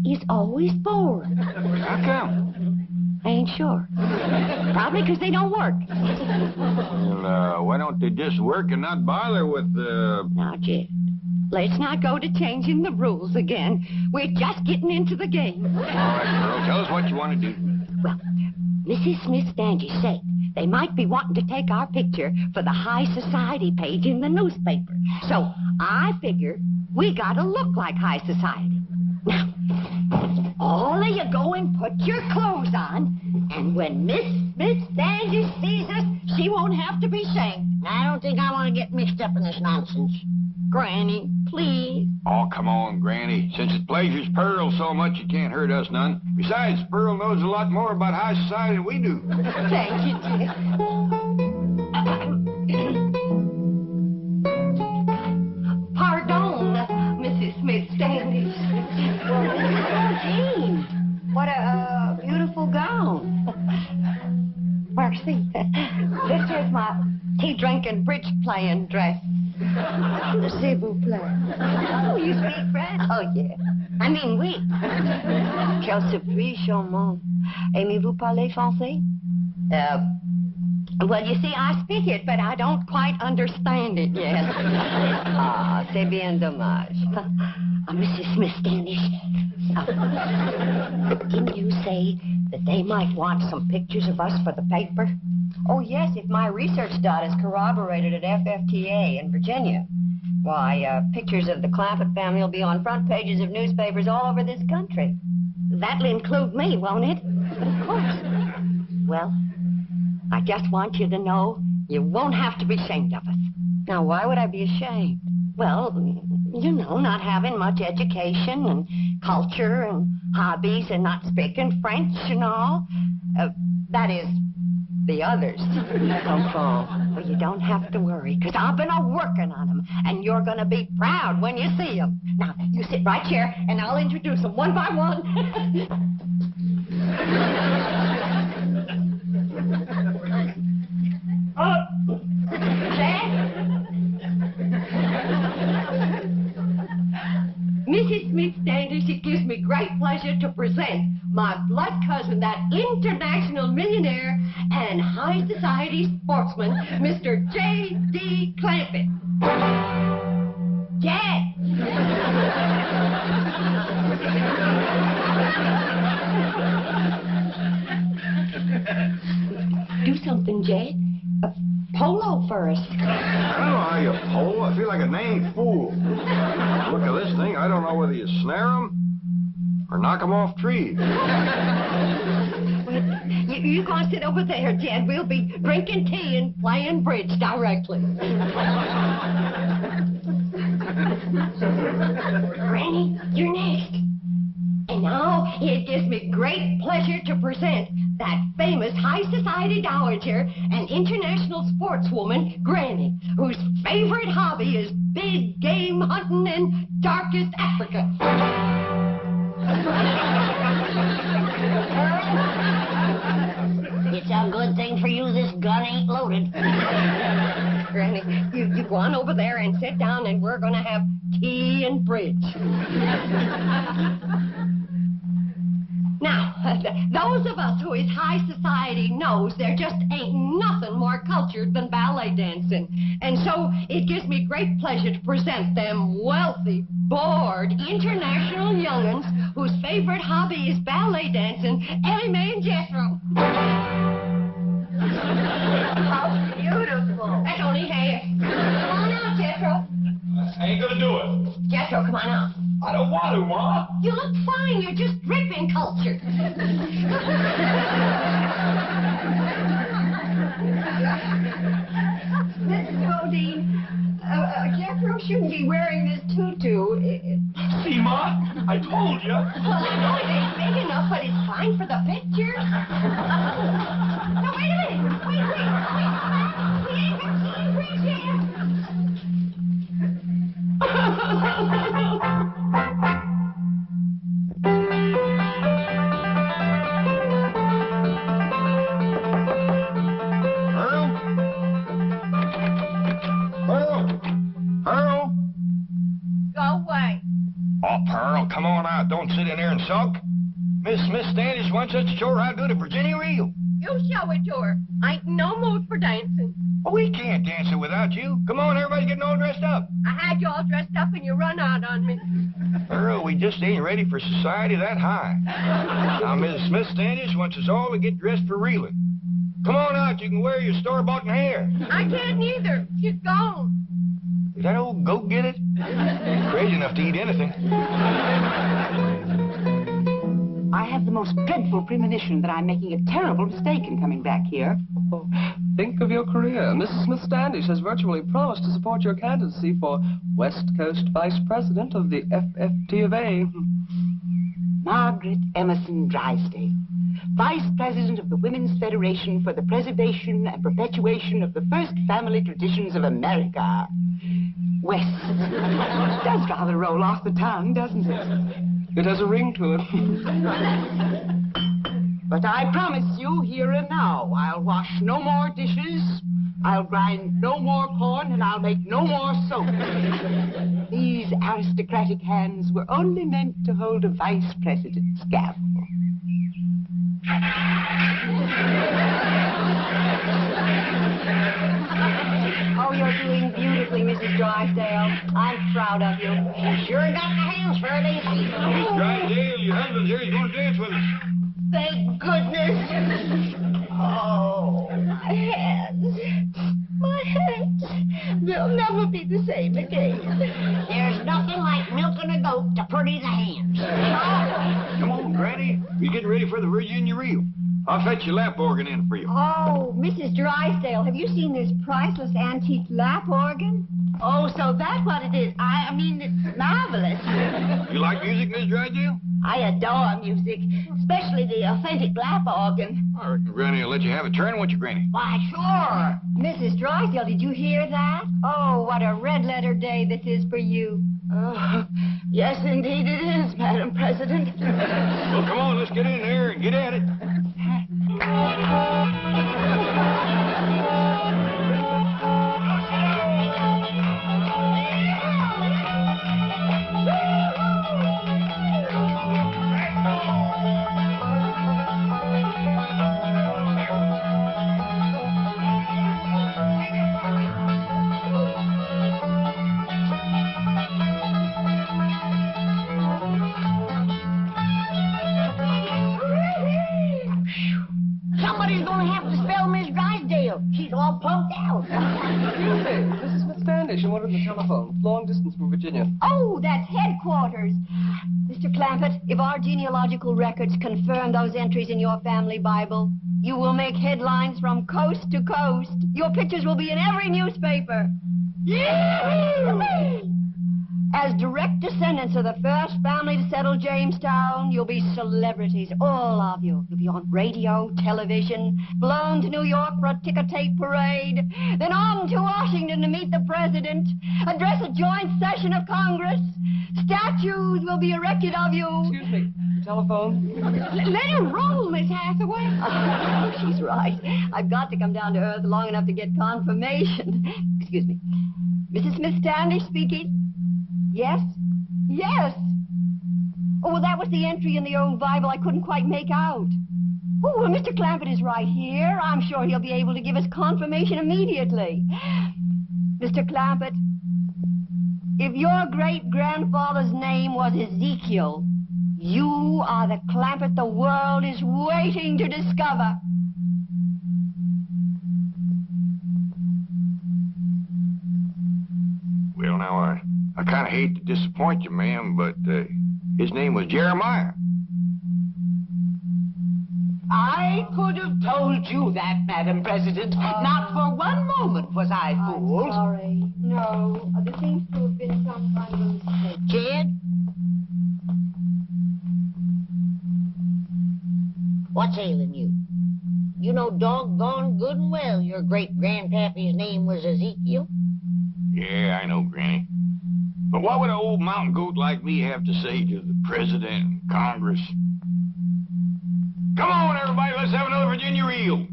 is always bored. How come? I ain't sure. Probably because they don't work. Well, why don't they just work and not bother with, Now, Jed, let's not go to changing the rules again. We're just getting into the game. All right, Pearl, tell us what you want to do. Well, Mrs. Smith Stangy said they might be wanting to take our picture for the high society page in the newspaper. So I figure we gotta look like high society. Now, all of you go and put your clothes on, and when Miss Smith Stangy sees us, she won't have to be shamed. I don't think I want to get mixed up in this nonsense. Granny, please. Oh, come on, Granny. Since it pleasures Pearl so much, it can't hurt us none. Besides, Pearl knows a lot more about high society than we do. Thank you, dear. Pardon, Mrs. Smith Standish. Well, Jean, what a beautiful gown. Mercy. This is my tea-drinking, bridge-playing dress. S'il vous plaît. Oh, you speak French? Oh, yeah. I mean, oui. Quel surprise, charmant. Aimez-vous parler français? Well, you see, I speak it, but I don't quite understand it yet. Ah, c'est bien dommage. Mrs. Smith Standish, didn't you say that they might want some pictures of us for the paper? Oh, yes, if my research data is corroborated at FFTA in Virginia. Why, pictures of the Clampett family will be on front pages of newspapers all over this country. That'll include me, won't it? Of course. Well, I just want you to know you won't have to be ashamed of us. Now, why would I be ashamed? Well, you know, not having much education and culture and hobbies and not speaking French and all. That is, the others. Well, you don't have to worry, because I've been a-working on them, and you're going to be proud when you see them. Now, you sit right here, and I'll introduce them one by one. Mrs. Smith Standish, it gives me great pleasure to present my blood cousin, that international millionaire and high society sportsman, Mr. J.D. Clampett. Jed! Do something, Jed. Polo for us. I don't know how you pole. I feel like a named fool. Look at this thing. I don't know whether you snare them or knock them off trees. You go and sit over there, Jed. We'll be drinking tea and playing bridge directly. Granny, you're next. And now it gives me great pleasure to present that famous high society dowager and international sportswoman, Granny, whose favorite hobby is big game hunting in darkest Africa. It's a good thing for you this gun ain't loaded. Granny, you go on over there and sit down, and we're going to have tea and bridge. Now, those of us who is high society knows there just ain't nothing more cultured than ballet dancing. And so it gives me great pleasure to present them wealthy, bored, international young'uns whose favorite hobby is ballet dancing, Ellie Mae and Jethro. How beautiful. That's only hair. Come on out, Jethro. I ain't gonna do it. Jethro, come on out. I don't want to, Ma. You look fine. You're just dripping culture. Mrs. Bodine, Jethro shouldn't be wearing this tutu. See, Ma? I told you. Well, I know it ain't big enough, but it's fine for the picture. No, wait a minute. Wait. We ain't got tea and bridge yet. Pearl? Go away. Oh, Pearl, come on out. Don't sit in there and sulk. Miss Standish wants us to show her how good a Virginia reel. You show it to her. I ain't no mood for dancing. Oh, we can't dance it without you. Come on, everybody's getting all dressed up. I had you all dressed up and you run out on me. Pearl, we just ain't ready for society that high. Now, Miss Smith Standish wants us all to get dressed for reeling. Come on out. You can wear your store-bought hair. I can't neither. She's gone. Is that old goat get it? Crazy enough to eat anything. I have the most dreadful premonition that I'm making a terrible mistake in coming back here. Oh, think of your career. Mrs. Smith Standish has virtually promised to support your candidacy for West Coast Vice President of the FFT of A. Margaret Emerson Drysdale, Vice President of the Women's Federation for the Preservation and Perpetuation of the First Family Traditions of America. West. Does rather roll off the tongue, doesn't it? It has a ring to it. But I promise you, here and now, I'll wash no more dishes, I'll grind no more corn, and I'll make no more soap. These aristocratic hands were only meant to hold a vice president's gavel. Oh, you're doing beautifully, Mrs. Drysdale. I'm proud of you. You sure got the hands for it, ain't you? Miss Drysdale, your husband's here. He's going to dance with us. Thank goodness. Oh, my hands. My hands. They'll never be the same again. There's nothing like milking a goat to pretty the hands. Come on, Granny. We're getting ready for the Virginia reel. I'll fetch your lap organ in for you. Oh, Mrs. Drysdale, have you seen this priceless antique lap organ? Oh, so that's what it is. I mean, it's marvelous. You like music, Miss Drysdale? I adore music, especially the authentic lap organ. I reckon Granny will let you have a turn, won't you, Granny? Why, sure. Mrs. Drysdale, did you hear that? Oh, what a red-letter day this is for you. Oh, yes, indeed it is, Madam President. Well, come on, let's get in there and get at it. Somebody's gonna have to spell Miss Drysdale. She's all punked out. Excuse me, this is Miss Standish and one on the telephone. Long distance from Virginia. Oh, that's headquarters. Mr. Clampett, if our genealogical records confirm those entries in your family Bible, you will make headlines from coast to coast. Your pictures will be in every newspaper. As direct descendants of the first family to settle Jamestown, you'll be celebrities, all of you. You'll be on radio, television, flown to New York for a ticker-tape parade, then on to Washington to meet the president, address a joint session of Congress. Statues will be erected of you. Excuse me, the telephone. Let her roll, Miss Hathaway. Oh, she's right. I've got to come down to earth long enough to get confirmation. Excuse me. Mrs. Smith Standish speaking. Yes? Yes. Oh, well, that was the entry in the old Bible I couldn't quite make out. Oh, well, Mr. Clampett is right here. I'm sure he'll be able to give us confirmation immediately. Mr. Clampett, if your great-grandfather's name was Ezekiel, you are the Clampett the world is waiting to discover. Well, now, I kind of hate to disappoint you, ma'am, but his name was Jeremiah. I could have told you that, Madam President. Not for one moment was I fooled. I'm sorry. No, there seems to have been some kind of a mistake. Jed? What's ailing you? You know doggone good and well your great-grandpappy's name was Ezekiel. Yeah, I know, Granny. But what would an old mountain goat like me have to say to the president and Congress? Come on, everybody, let's have another Virginia reel.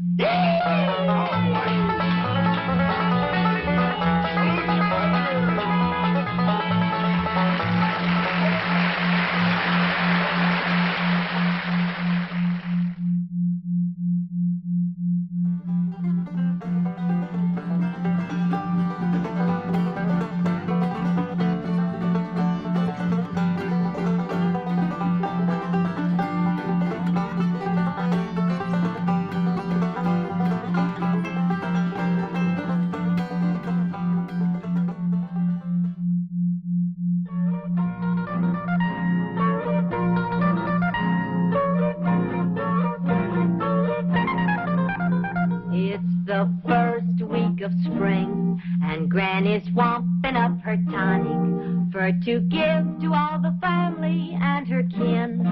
Granny's swamping up her tonic for to give to all the family and her kin.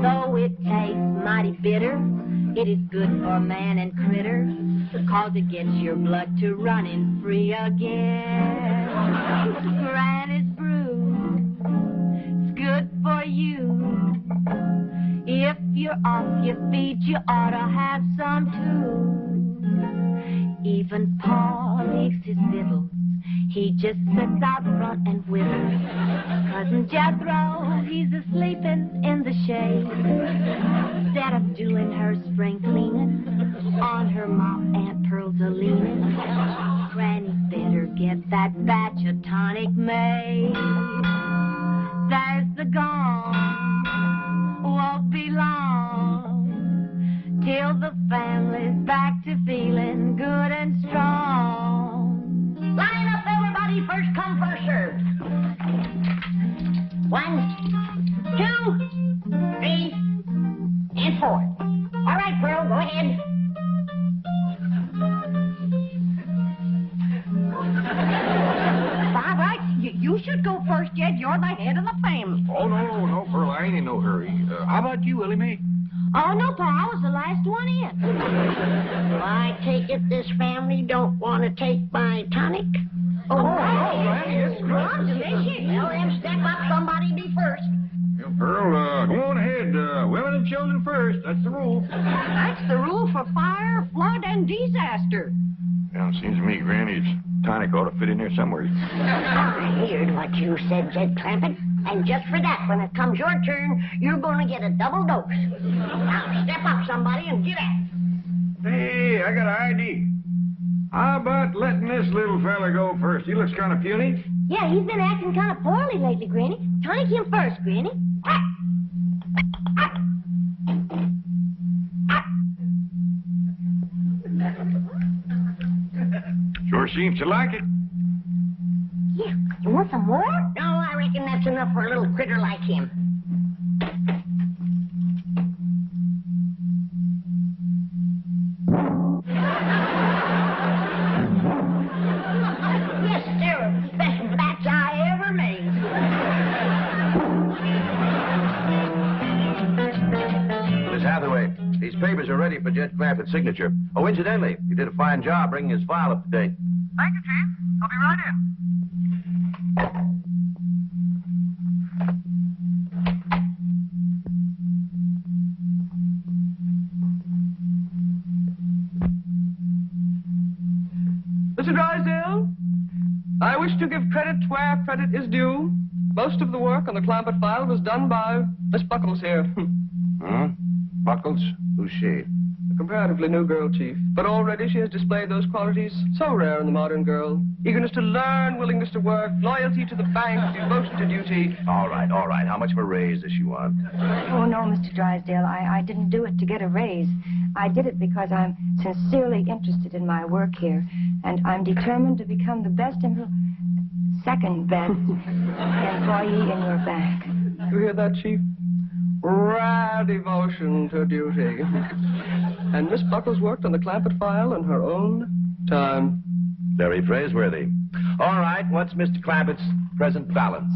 Though it tastes mighty bitter, it is good for man and critter, 'cause it gets your blood to running free again. Granny's brew, it's good for you. If you're off your feet, you ought to have some too. Even Pa leaves his victuals, he just sits out front and whittles. Cousin Jethro, he's a-sleeping in the shade. Instead of doing her spring cleaning, on her mop Aunt Pearl's a-leaning. Granny better get that batch of tonic made. There's the gong, won't be long till the family's back to feeling good and strong. Line up, everybody. First come, first served. 1, 2, 3, and 4. All right, Pearl, go ahead. All right, you should go first, Jed. you're the head of the family. Oh, no, Pearl, I ain't in no hurry. How about you, Willie Mae? Oh, no, Pa, I was the last one in. Well, I take it this family don't want to take my tonic? Oh, Granny, it's Well, then step up, somebody be first. Yeah, Pearl, go on ahead. Women have chosen first. That's the rule. That's the rule for fire, flood, and disaster. Well, it seems to me Granny's tonic ought to fit in there somewhere. I heard what you said, Jed Clampett. And just for that, when it comes your turn, you're going to get a double dose. Now, step up, somebody, and get at it. Hey, I got an idea. How about letting this little fella go first? He looks kind of puny. Yeah, he's been acting kind of poorly lately, Granny. Tonic him first, Granny. Sure seems to like it. Yeah, you want some more? No, I reckon that's enough for a little critter like him. Yes, they're the best batch I ever made. Miss Hathaway, these papers are ready for Jed Clampett's signature. Oh, incidentally, you did a fine job bringing his file up to date. Thank you, Chief. I'll be right in. Mr. Drysdale, I wish to give credit where credit is due. Most of the work on the Clampett file was done by Miss Buckles here. Huh? Buckles? Who's she? A comparatively new girl, Chief. But already she has displayed those qualities so rare in the modern girl. Eagerness to learn, willingness to work, loyalty to the bank, devotion to duty. All right. How much of a raise does she want? Oh, no, Mr. Drysdale, I didn't do it to get a raise. I did it because I'm sincerely interested in my work here, and I'm determined to become the best second best employee in your bank. You hear that, Chief? Rare devotion to duty. And Miss Buckles worked on the Clampett file in her own time. Very praiseworthy. All right, what's Mr. Clampett's present balance?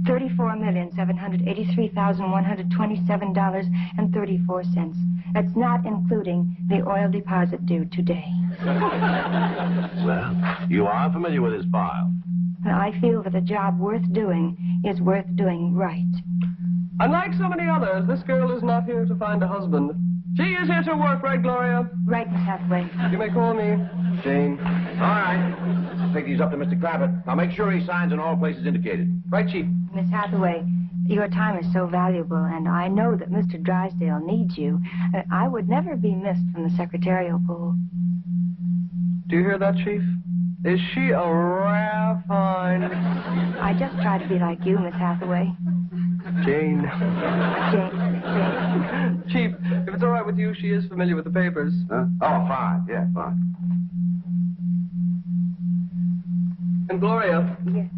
$34,783,127.34. That's not including the oil deposit due today. Well, you are familiar with his file. I feel that a job worth doing is worth doing right. Unlike so many others, this girl is not here to find a husband. She is here to work, right, Gloria? Right, Miss Hathaway. You may call me Jane. All right. I'll take these up to Mr. Clampett. I'll make sure he signs in all places indicated. Right, Chief? Miss Hathaway, your time is so valuable, and I know that Mr. Drysdale needs you. I would never be missed from the secretarial pool. Do you hear that, Chief? Is she a rare find? I just try to be like you, Miss Hathaway. Jane. Jane. Chief, if it's all right with you, she is familiar with the papers. Huh? Oh, fine. Yeah, fine. And Gloria. Yes.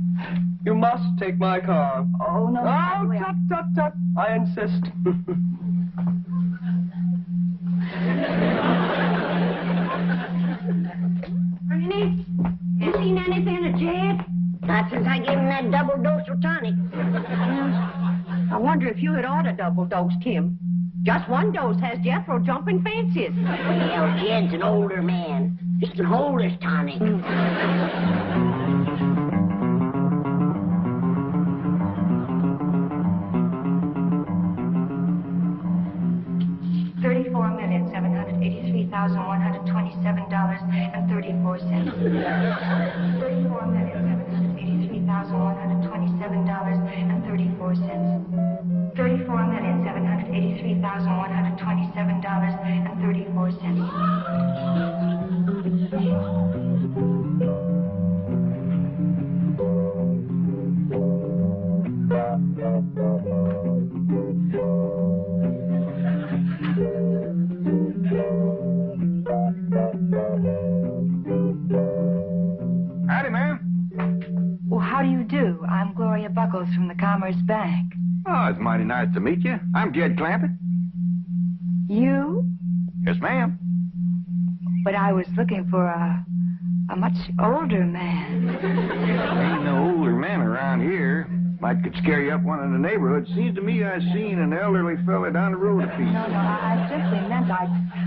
You must take my car. Oh, no, Miss Hathaway. Tut. I insist. Granny, you seen anything of Jed? Not since I gave him that double dose of tonic. I wonder if you had ought to double dosed him. Just one dose has Jethro jumping fences. Well, Jed's an older man. He can hold his tonic. Howdy, ma'am. Well, how do you do? I'm Gloria Buckles from the Commerce Bank. Oh, it's mighty nice to meet you. I'm Jed Clampett. You? Yes, ma'am. But I was looking for a much older man. Ain't no older men around here. Might could scare you up one in the neighborhood. Seems to me I seen an elderly fella down the road a piece. No, I simply meant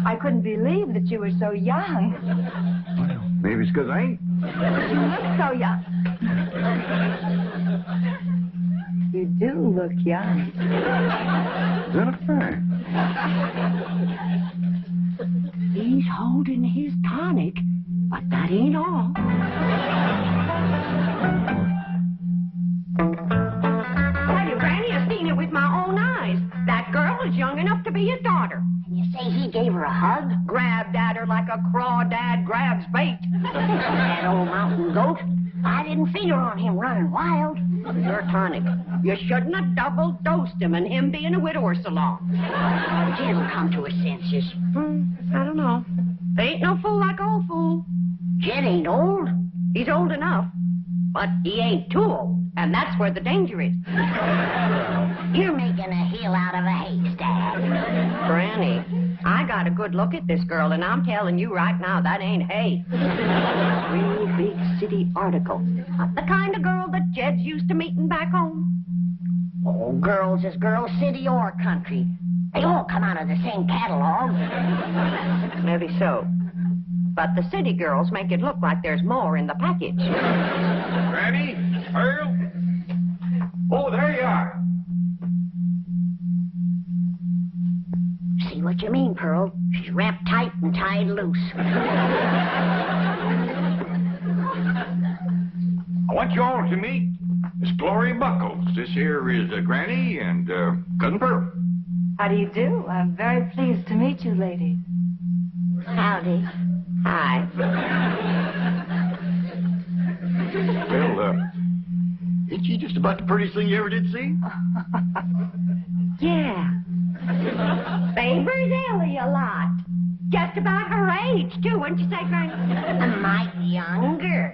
I couldn't believe that you were so young. Well, maybe it's because I ain't. You look so young. You do look young. Is that a fact? He's holding his tonic, but that ain't all. Tell you, Granny, I've seen it with my own eyes. That girl is young enough to be his daughter. And you say he gave her a hug? Grabbed at her like a crawdad grabs bait. That old mountain goat? I didn't figure on him running wild. Your tonic. You shouldn't have double-dosed him and him being a widower so long. Jim come to his senses. I don't know. There ain't no fool like old fool. Jed ain't old. He's old enough, but he ain't too old, and that's where the danger is. You're making a hill out of a haystack. Granny, I got a good look at this girl, and I'm telling you right now, that ain't hay. Real big city article. Not the kind of girl that Jed's used to meeting back home. Oh, girls is girls, city or country. They all come out of the same catalog. Maybe so. But the city girls make it look like there's more in the package. Granny? Earl? Oh, there you are. See what you mean, Pearl. She's wrapped tight and tied loose. I want you all to meet Miss Gloria Buckles. This here is Granny and Cousin Pearl. How do you do? I'm very pleased to meet you, lady. Howdy. Hi. Well, ain't she just about the prettiest thing you ever did see? Yeah. Favors Ellie a lot. Just about her age, too, wouldn't you say, Granny? A mite younger.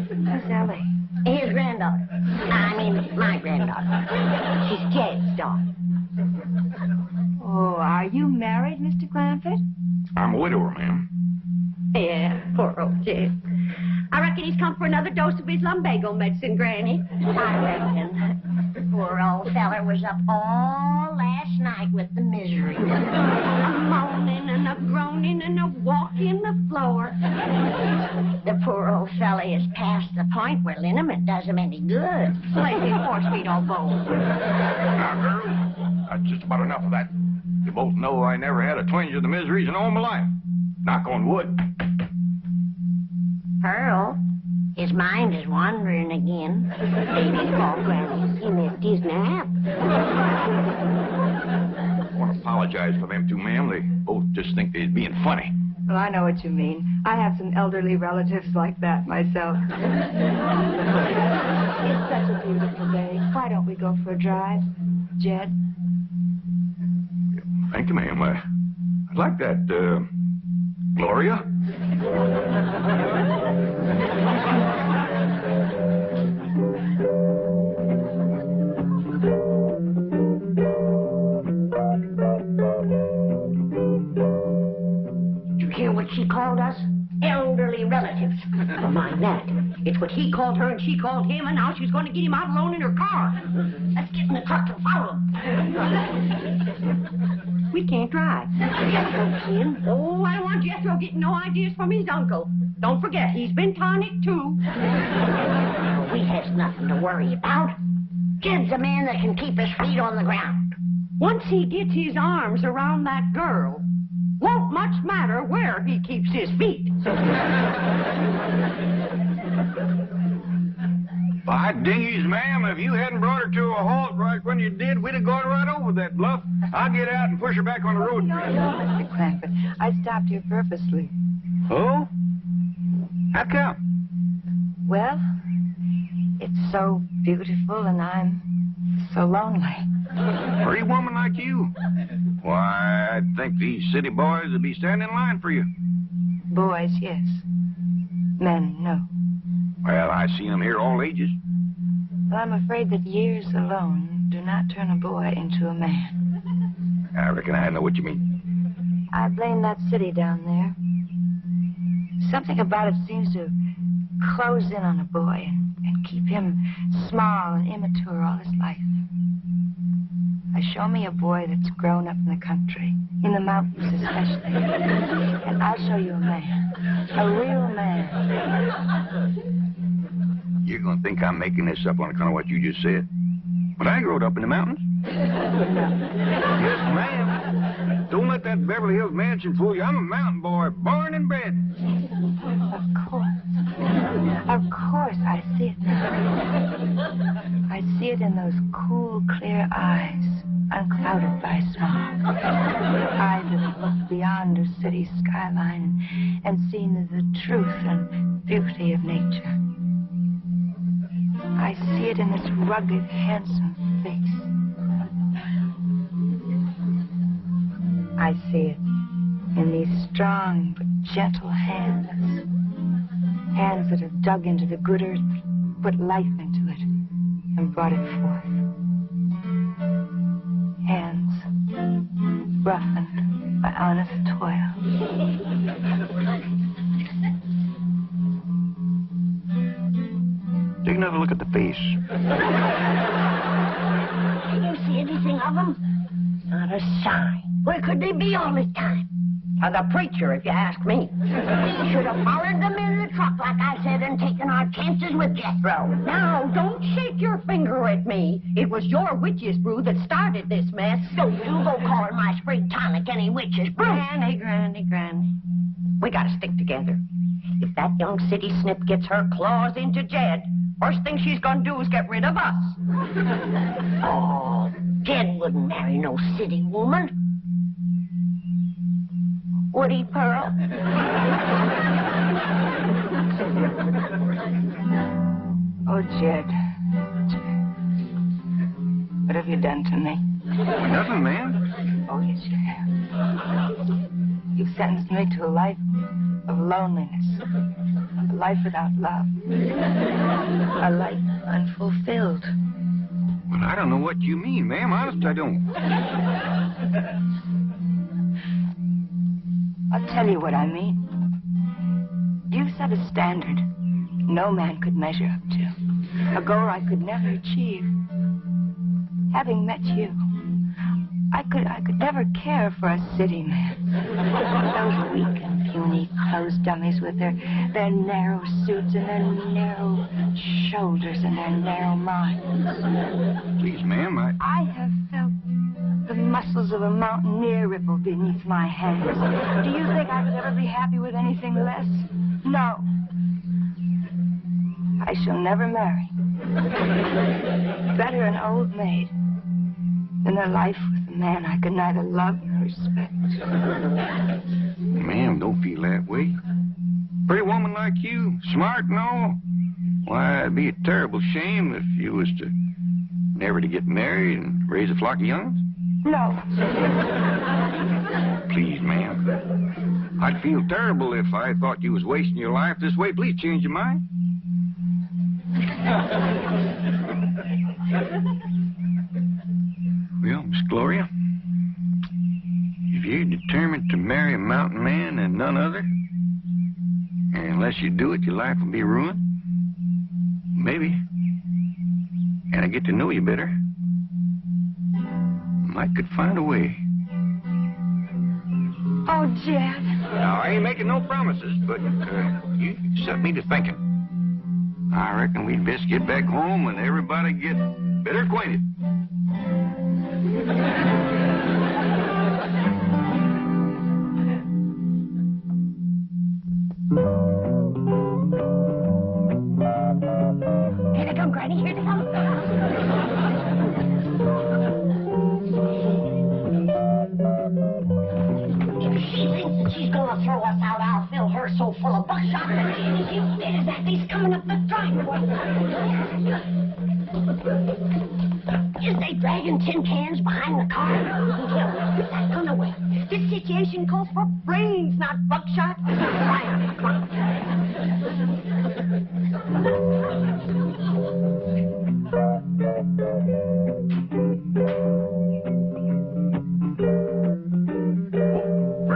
Who's Ellie? His granddaughter. I mean, my granddaughter. She's Jed's daughter. Oh, are you married, Mr. Clanford? I'm a widower, ma'am. Yeah, poor old Jed. I reckon he's come for another dose of his lumbago medicine, Granny. I reckon. The poor old feller was up all last night with the misery. A moaning and a groaning and a walking the floor. The poor old fella is past the point where liniment does him any good. Lazy horse feet all bones. Now, girls, that's just about enough of that. You both know I never had a twinge of the miseries in all my life. Knock on wood. Pearl, his mind is wandering again. Baby's called Granny. He missed his nap. I want to apologize for them two, ma'am. They both just think they're being funny. Well, I know what you mean. I have some elderly relatives like that myself. It's such a beautiful day. Why don't we go for a drive, Jed? Thank you, ma'am. I'd like that, Gloria. Did you hear what she called us? Elderly relatives. Never mind that. It's what he called her and she called him, and now she's going to get him out alone in her car. Let's get in the truck and follow him. We can't drive. Jethro, Ken. Oh, I don't want Jethro getting no ideas from his uncle. Don't forget, he's been tonic, too. We has nothing to worry about. Jed's a man that can keep his feet on the ground. Once he gets his arms around that girl, won't much matter where he keeps his feet. By dingies, ma'am, if you hadn't brought her to a halt right when you did, we'd have gone right over that bluff. I'll get out and push her back on the road. No, Mr. Clanford. I stopped here purposely. Oh? How come? Well, it's so beautiful and I'm so lonely. Pretty woman like you. Why, I think these city boys would be standing in line for you. Boys, yes. Men, no. Well, I've seen them here all ages. Well, I'm afraid that years alone do not turn a boy into a man. I reckon I know what you mean. I blame that city down there. Something about it seems to close in on a boy and keep him small and immature all his life. Show me a boy that's grown up in the country, in the mountains especially, and I'll show you a man, a real man. You're going to think I'm making this up on account of what you just said. But I growed up in the mountains. Yes, ma'am. Don't let that Beverly Hills mansion fool you. I'm a mountain boy, born and bred. Of course. Of course, I see it now. I see it in those cool, clear eyes, unclouded by smog. Eyes that have looked beyond a city skyline and seen the truth and beauty of nature. I see it in this rugged, handsome face. I see it in these strong but gentle hands. Hands that have dug into the good earth, put life into it, and brought it forth. Hands roughened by honest toil. Take another look at the face. Can you see anything of them? Not a sign. Where could they be all this time? The preacher, if you ask me. We should have followed them in the truck, like I said, and taken our chances with Jethro. Now, don't shake your finger at me. It was your witch's brew that started this mess. Don't you go calling my Spring Tonic any witch's brew. Granny. We gotta stick together. If that young city snip gets her claws into Jed, first thing she's gonna do is get rid of us. Oh, Jed wouldn't marry no city woman. Would he, Pearl? Oh, Jed. What have you done to me? Nothing, ma'am. Oh, yes, you have. You've sentenced me to a life of loneliness. A life without love. A life unfulfilled. Well, I don't know what you mean, ma'am. Honest, I don't. I'll tell you what I mean. You set a standard no man could measure up to. A goal I could never achieve. Having met you, I could never care for a city man. Those weak and puny clothes dummies with their narrow suits and their narrow shoulders and their narrow minds. Please, ma'am, I have felt the muscles of a mountaineer ripple beneath my hands. Do you think I could ever be happy with anything less? No. I shall never marry. Better an old maid than a life with a man I could neither love nor respect. Ma'am, don't feel that way. Pretty woman like you, smart and all. Why, it'd be a terrible shame if you was to never to get married and raise a flock of young'uns. No. Please, ma'am. I'd feel terrible if I thought you was wasting your life this way. Please change your mind. Well, Miss Gloria, if you're determined to marry a mountain man and none other, and unless you do it, your life will be ruined, maybe, and I get to know you better, I could find a way. Oh, Jed. Now, I ain't making no promises, but you set me to thinking. I reckon we'd best get back home and everybody get better acquainted. Here they come, Granny. Here they come. She thinks that she's gonna throw us out. I'll fill her so full of buckshot that there's that he's coming up the driveway. Is they dragging tin cans behind the car? Put that gun away. This situation calls for brains, not buckshot.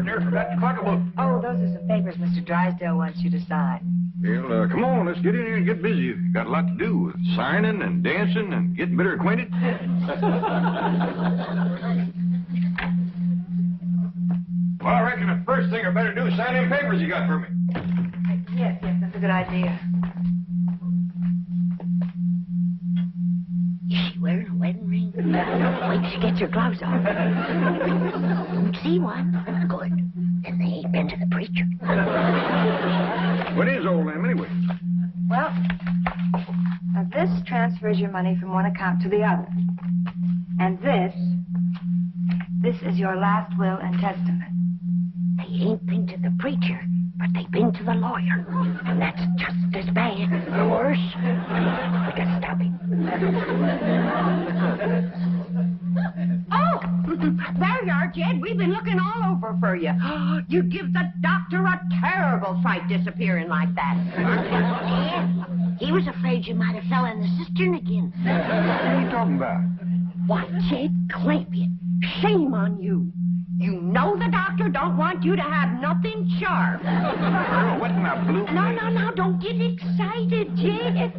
partner. Forgot your pocketbook. Oh, those are some papers Mr. Drysdale wants you to sign. Well, come on, let's get in here and get busy. Got a lot to do with signing and dancing and getting better acquainted. Well, I reckon the first thing I better do is sign them papers you got for me. Yes, that's a good idea. Is she wearing a wedding ring? Wait till she gets her gloves on. Don't see one. Good. Then they ain't been to the preacher. What is old Em, anyway? Well, this transfers your money from one account to the other. And this is your last will and testament. They ain't been to the preacher, but they've been to the lawyer. And that's just as bad. Or worse. We gotta stop him. Oh, there you are, Jed. We've been looking all over for you. You give the doctor a terrible fright disappearing like that. Yeah. He was afraid you might have fell in the cistern again. What are you talking about? Why, Jed Clampion, shame on you. You know the doctor don't want you to have nothing sharp. Girl, what in the blue? No, don't get excited, Jed.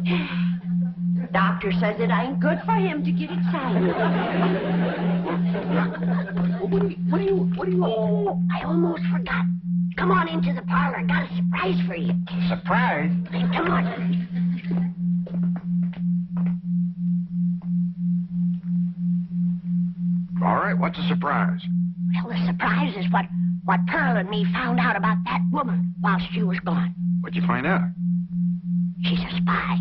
Doctor says it ain't good for him to get excited. What do you... Oh, I almost forgot. Come on into the parlor. Got a surprise for you. Surprise? Come on. All right, what's a surprise? Well, the surprise is what Pearl and me found out about that woman whilst you was gone. What'd you find out? She's a spy.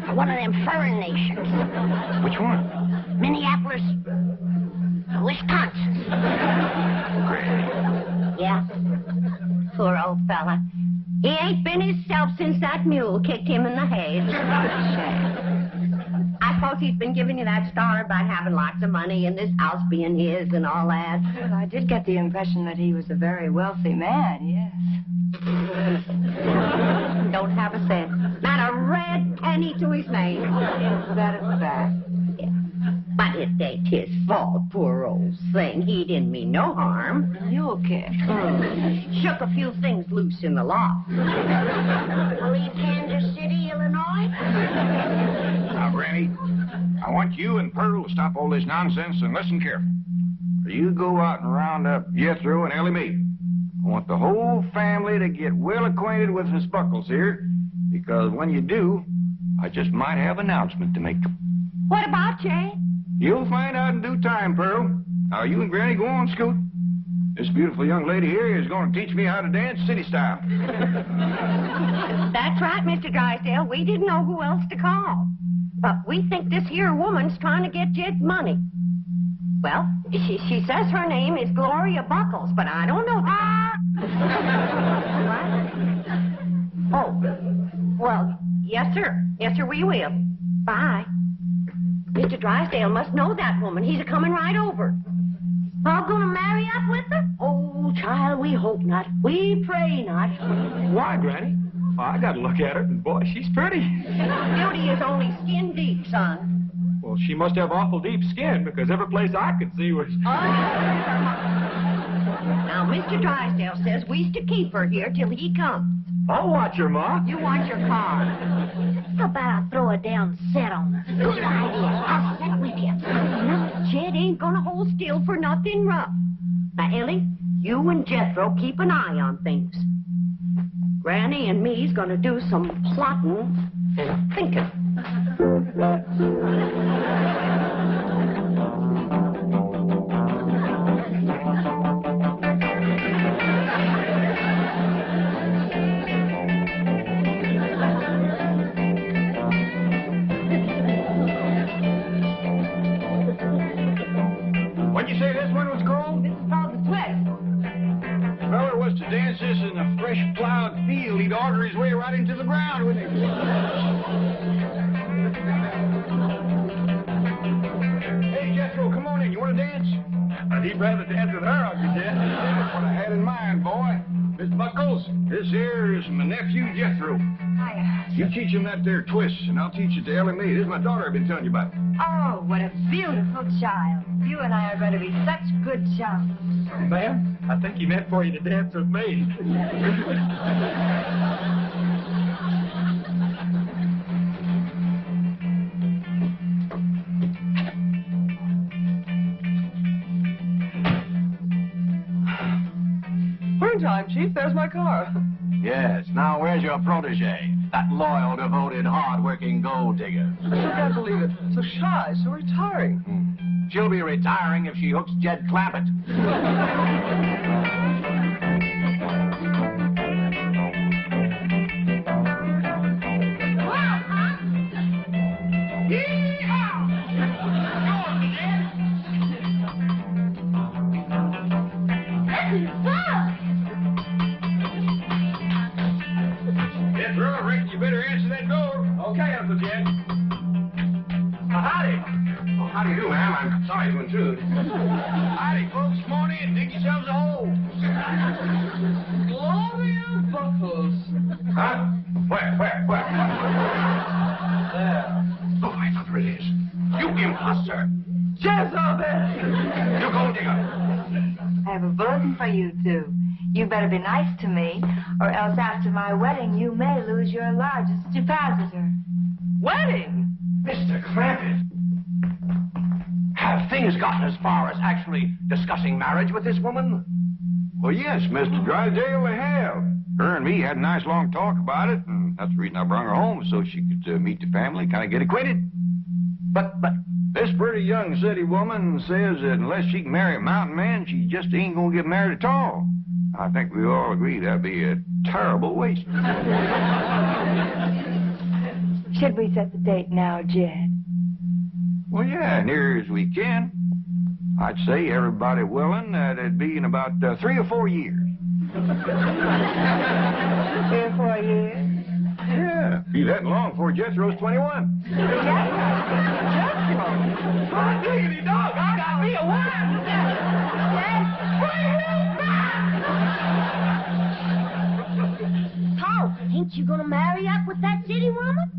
For one of them foreign nations. Which one? Minneapolis, Wisconsin. Granny. Yeah. Poor old fella. He ain't been himself since that mule kicked him in the head. I suppose he's been giving you that star about having lots of money and this house being his and all that. Well, I did get the impression that he was a very wealthy man, yes. Don't have a cent. Not a red penny to his name. That is the fact. Yeah. But it ain't his fault, poor old thing. He didn't mean no harm. You'll care. Shook a few things loose in the loft. Leave Kansas City, Illinois? Now, Granny, I want you and Pearl to stop all this nonsense and listen carefully. You go out and round up Jethro and Ellie Mae. I want the whole family to get well acquainted with Miss Buckles here, because when you do, I just might have an announcement to make. What about Jay? You'll find out in due time, Pearl. Now, you and Granny go on, Scoot. This beautiful young lady here is going to teach me how to dance city style. That's right, Mr. Drysdale. We didn't know who else to call. But we think this here woman's trying to get Jed's money. Well, she says her name is Gloria Buckles, but I don't know. What? Oh, well, yes, sir. Yes, sir, we will. Bye. Mr. Drysdale must know that woman. He's a-coming right over. All gonna marry up with her? Oh, child, we hope not. We pray not. Why, Granny? Oh, I got to look at her, and boy, she's pretty. Beauty is only skin deep, son. Well, she must have awful deep skin, because every place I could see was... Now, Mr. Drysdale says we's to keep her here till he comes. I'll watch her, Ma. You watch your car. How about I throw a down set on her? Good idea. I'll set with you. No, Jed ain't gonna hold still for nothing rough. Now, Ellie, you and Jethro keep an eye on things. Granny and me's gonna do some plotting and thinking. What'd you say this one was called? This is called the twist. If the fella was to dance this in a fresh plowed field, he'd auger his way right into the ground, wouldn't he? Hey, Jethro, come on in. You want to dance? He'd rather dance with her, Uncle Jed. That's what I had in mind, boy. Miss Buckles, this here is my nephew, Jethro. Hiya. You teach him that there twist, and I'll teach it to Ellie Mae. This is my daughter I've been telling you about. Oh, what a beautiful child. You and I are going to be such good chums. Ma'am, I think he meant for you to dance with me. Time, Chief. There's my car. Yes. Now, where's your protege? That loyal, devoted, hard-working gold digger. I still can't believe it. So shy, so retiring. She'll be retiring if she hooks Jed Clampett. You better answer that door. Okay, Uncle Jed. Howdy. Oh, how do you do, ma'am? I'm sorry to intrude. Howdy, folks. Come on in. Dig yourselves a hole. Gloria Buckles. Huh? Where? There. Oh, my mother it is. You imposter. Jezebel! You gold digger. I have a bulletin for you two. You better be nice to me, or else after my wedding, you may lose your largest depositor. Wedding? Mr. Clampett. Have things gotten as far as actually discussing marriage with this woman? Well, yes, Mr. Drysdale, they have. Her and me had a nice long talk about it, and that's the reason I brought her home, so she could meet the family, kind of get acquainted. But this pretty young city woman says that unless she can marry a mountain man, she just ain't gonna get married at all. I think we all agree that'd be a terrible waste. Should we set the date now, Jed? Well, yeah, near as we can. I'd say everybody willing that it'd be in about 3 or 4 years. 3 or 4 years? Yeah, be that long before Jethro's 21. Jethro? My diggity dog, I got me a wife! Paul, ain't you gonna marry up with that city woman?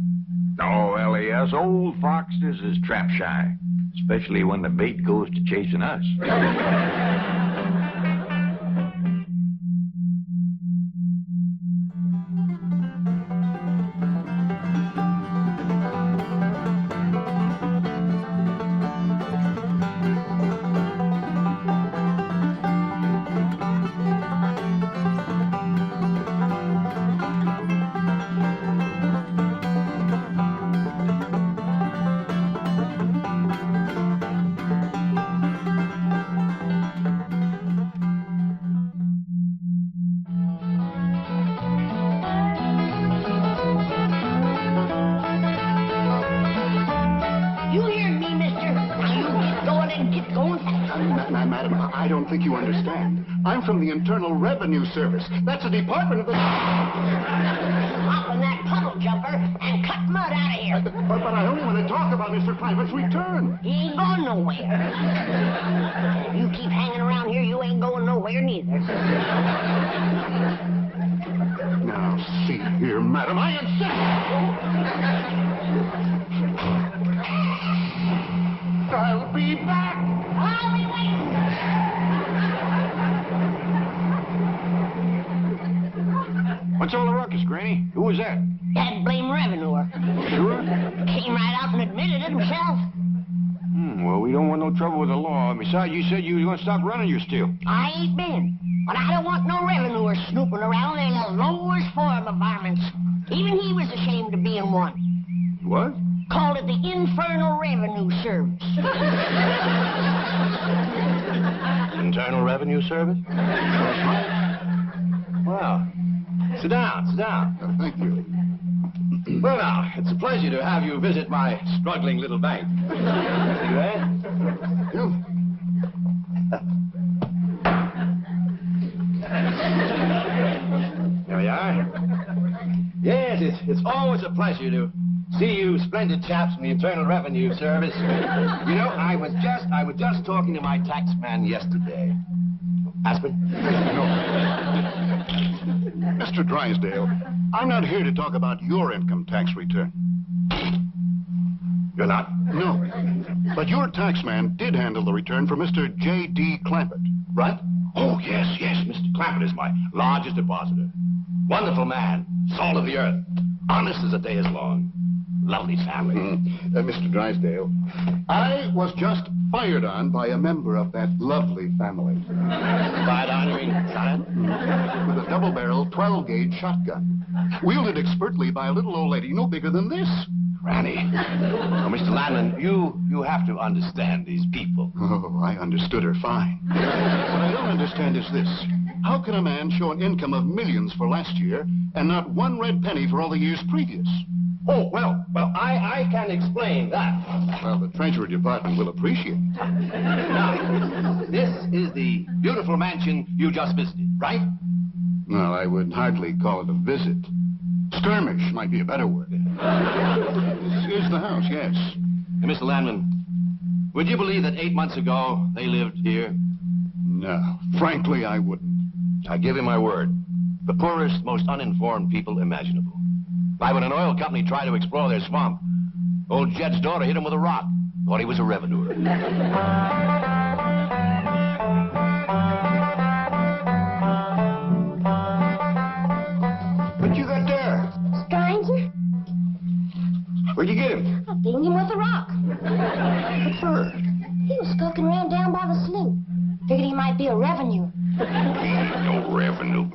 No, Ellie, us old foxes is trap shy, especially when the bait goes to chasing us. Madam, I don't think you understand. I'm from the Internal Revenue Service. That's a department of the... Hop in that puddle jumper and cut mud out of here. But I only want to talk about Mr. Clampett's return. He ain't going nowhere. You keep hanging around here, you ain't going nowhere neither. Now, see here, madam, I insist. I'll be back. I'll be waiting. What's all the ruckus, Granny? Who was that? That blame revenuer. Sure? Came right out and admitted it himself. Well, we don't want no trouble with the law. Besides, you said you was going to stop running your still. I ain't been. But I don't want no revenuer snooping around. They're the lowest form of varmints. Even he was ashamed of being one. What? Called it the Infernal Revenue Service. Internal Revenue Service? Well, sit down, sit down. Thank you. Well, now, it's a pleasure to have you visit my struggling little bank. See there? There we are. Yes, it's always a pleasure to see you splendid chaps from the Internal Revenue Service. You know, I was just talking to my tax man yesterday. Aspen? Mr. Drysdale, I'm not here to talk about your income tax return. You're not? No. But your tax man did handle the return for Mr. J.D. Clampett, right? Oh, yes. Mr. Clampett is my largest depositor. Wonderful man. Salt of the earth. Honest as the day is long. Lovely family. Mr. Drysdale, I was just fired on by a member of that lovely family. Fired on, you mean shot at? With a double-barrel 12-gauge shotgun. Wielded expertly by a little old lady no bigger than this. Granny. Oh, Mr. Landman, you have to understand these people. Oh, I understood her fine. What I don't understand is this. How can a man show an income of millions for last year and not one red penny for all the years previous? Oh, well, I can explain that. Well, the Treasury Department will appreciate it. Now, this is the beautiful mansion you just visited, right? Well, I would hardly call it a visit. Skirmish might be a better word. This is the house, yes. Hey, Mr. Landman, would you believe that 8 months ago they lived here? No, frankly, I wouldn't. I give you my word. The poorest, most uninformed people imaginable. Why, when an oil company tried to explore their swamp, old Jed's daughter hit him with a rock. Thought he was a revenuer. What you got there? Stranger? Where'd you get him? I dinged him with a rock. What for? He was skulking around down by the slough. Figured he might be a revenue. He ain't no revenue.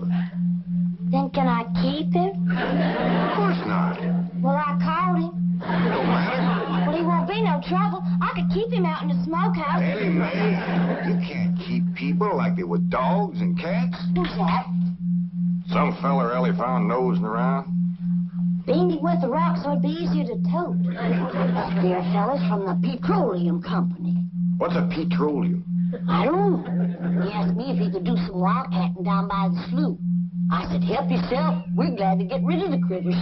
Then can I keep him? Of course not. Well, I called him. No matter. Well, he won't be no trouble. I could keep him out in the smokehouse. Ellie Mae, you can't keep people like they were dogs and cats. Who's that? Some feller Ellie found nosing around. Beamed him with a rock so it'd be easier to tote. That dear fella's from the petroleum company. What's a petroleum? I don't know. He asked me if he could do some wildcatting down by the slough. I said, help yourself. We're glad to get rid of the critters.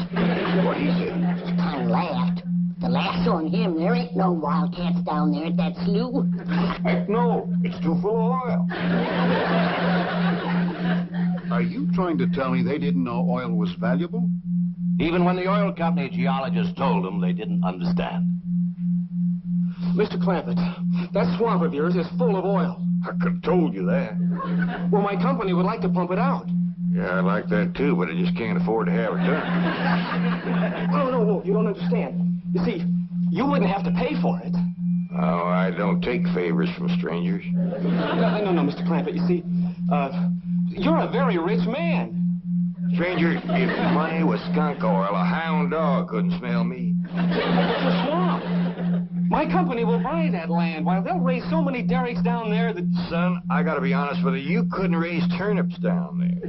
What he say? Just kind of laughed. The laugh's on him. There ain't no wildcats down there at that slough. Heck no. It's too full of oil. Are you trying to tell me they didn't know oil was valuable? Even when the oil company geologists told them, they didn't understand. Mr. Clampett, that swamp of yours is full of oil. I could have told you that. Well, my company would like to pump it out. Yeah, I'd like that too, but I just can't afford to have it done. Oh, no, you don't understand. You see, you wouldn't have to pay for it. Oh, I don't take favors from strangers. No, Mr. Clampett, you see, you're a very rich man. Stranger, if money was skunk oil, a hound dog couldn't smell me. It's a swamp. My company will buy that land. Why, they'll raise so many derricks down there that... Son, I gotta be honest with you, you couldn't raise turnips down there.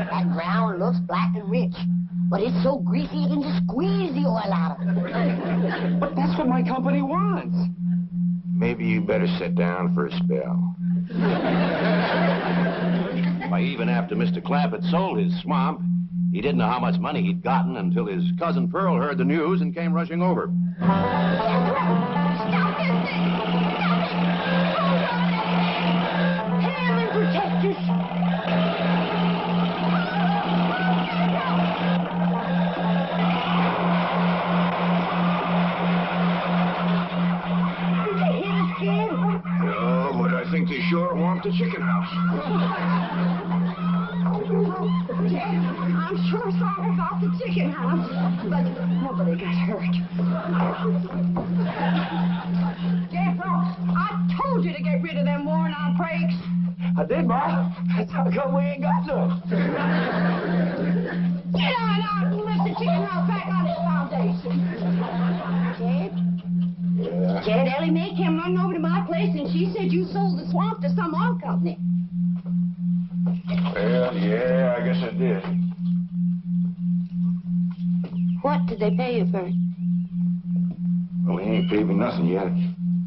That ground looks black and rich, but it's so greasy you can just squeeze the oil out of it. But that's what my company wants. Maybe you better sit down for a spell. Why, even after Mr. Clampett sold his swamp, he didn't know how much money he'd gotten until his cousin Pearl heard the news and came rushing over. Stop this thing! Stop it! Heaven protect us! Did they hit us, kid? No, but I think they sure want the chicken house. I'm sure sorry about the chicken house, but nobody got hurt. Jethro, I told you to get rid of them worn-out brakes. I did, Ma. How come we ain't got none? Get on out and lift the chicken house back on its foundation. Yeah. Jed, Ellie Mae came running over to my place, and she said you sold the swamp to some oil company. Well, yeah, I guess I did. What did they pay you for it? Well, he ain't paid me nothing yet.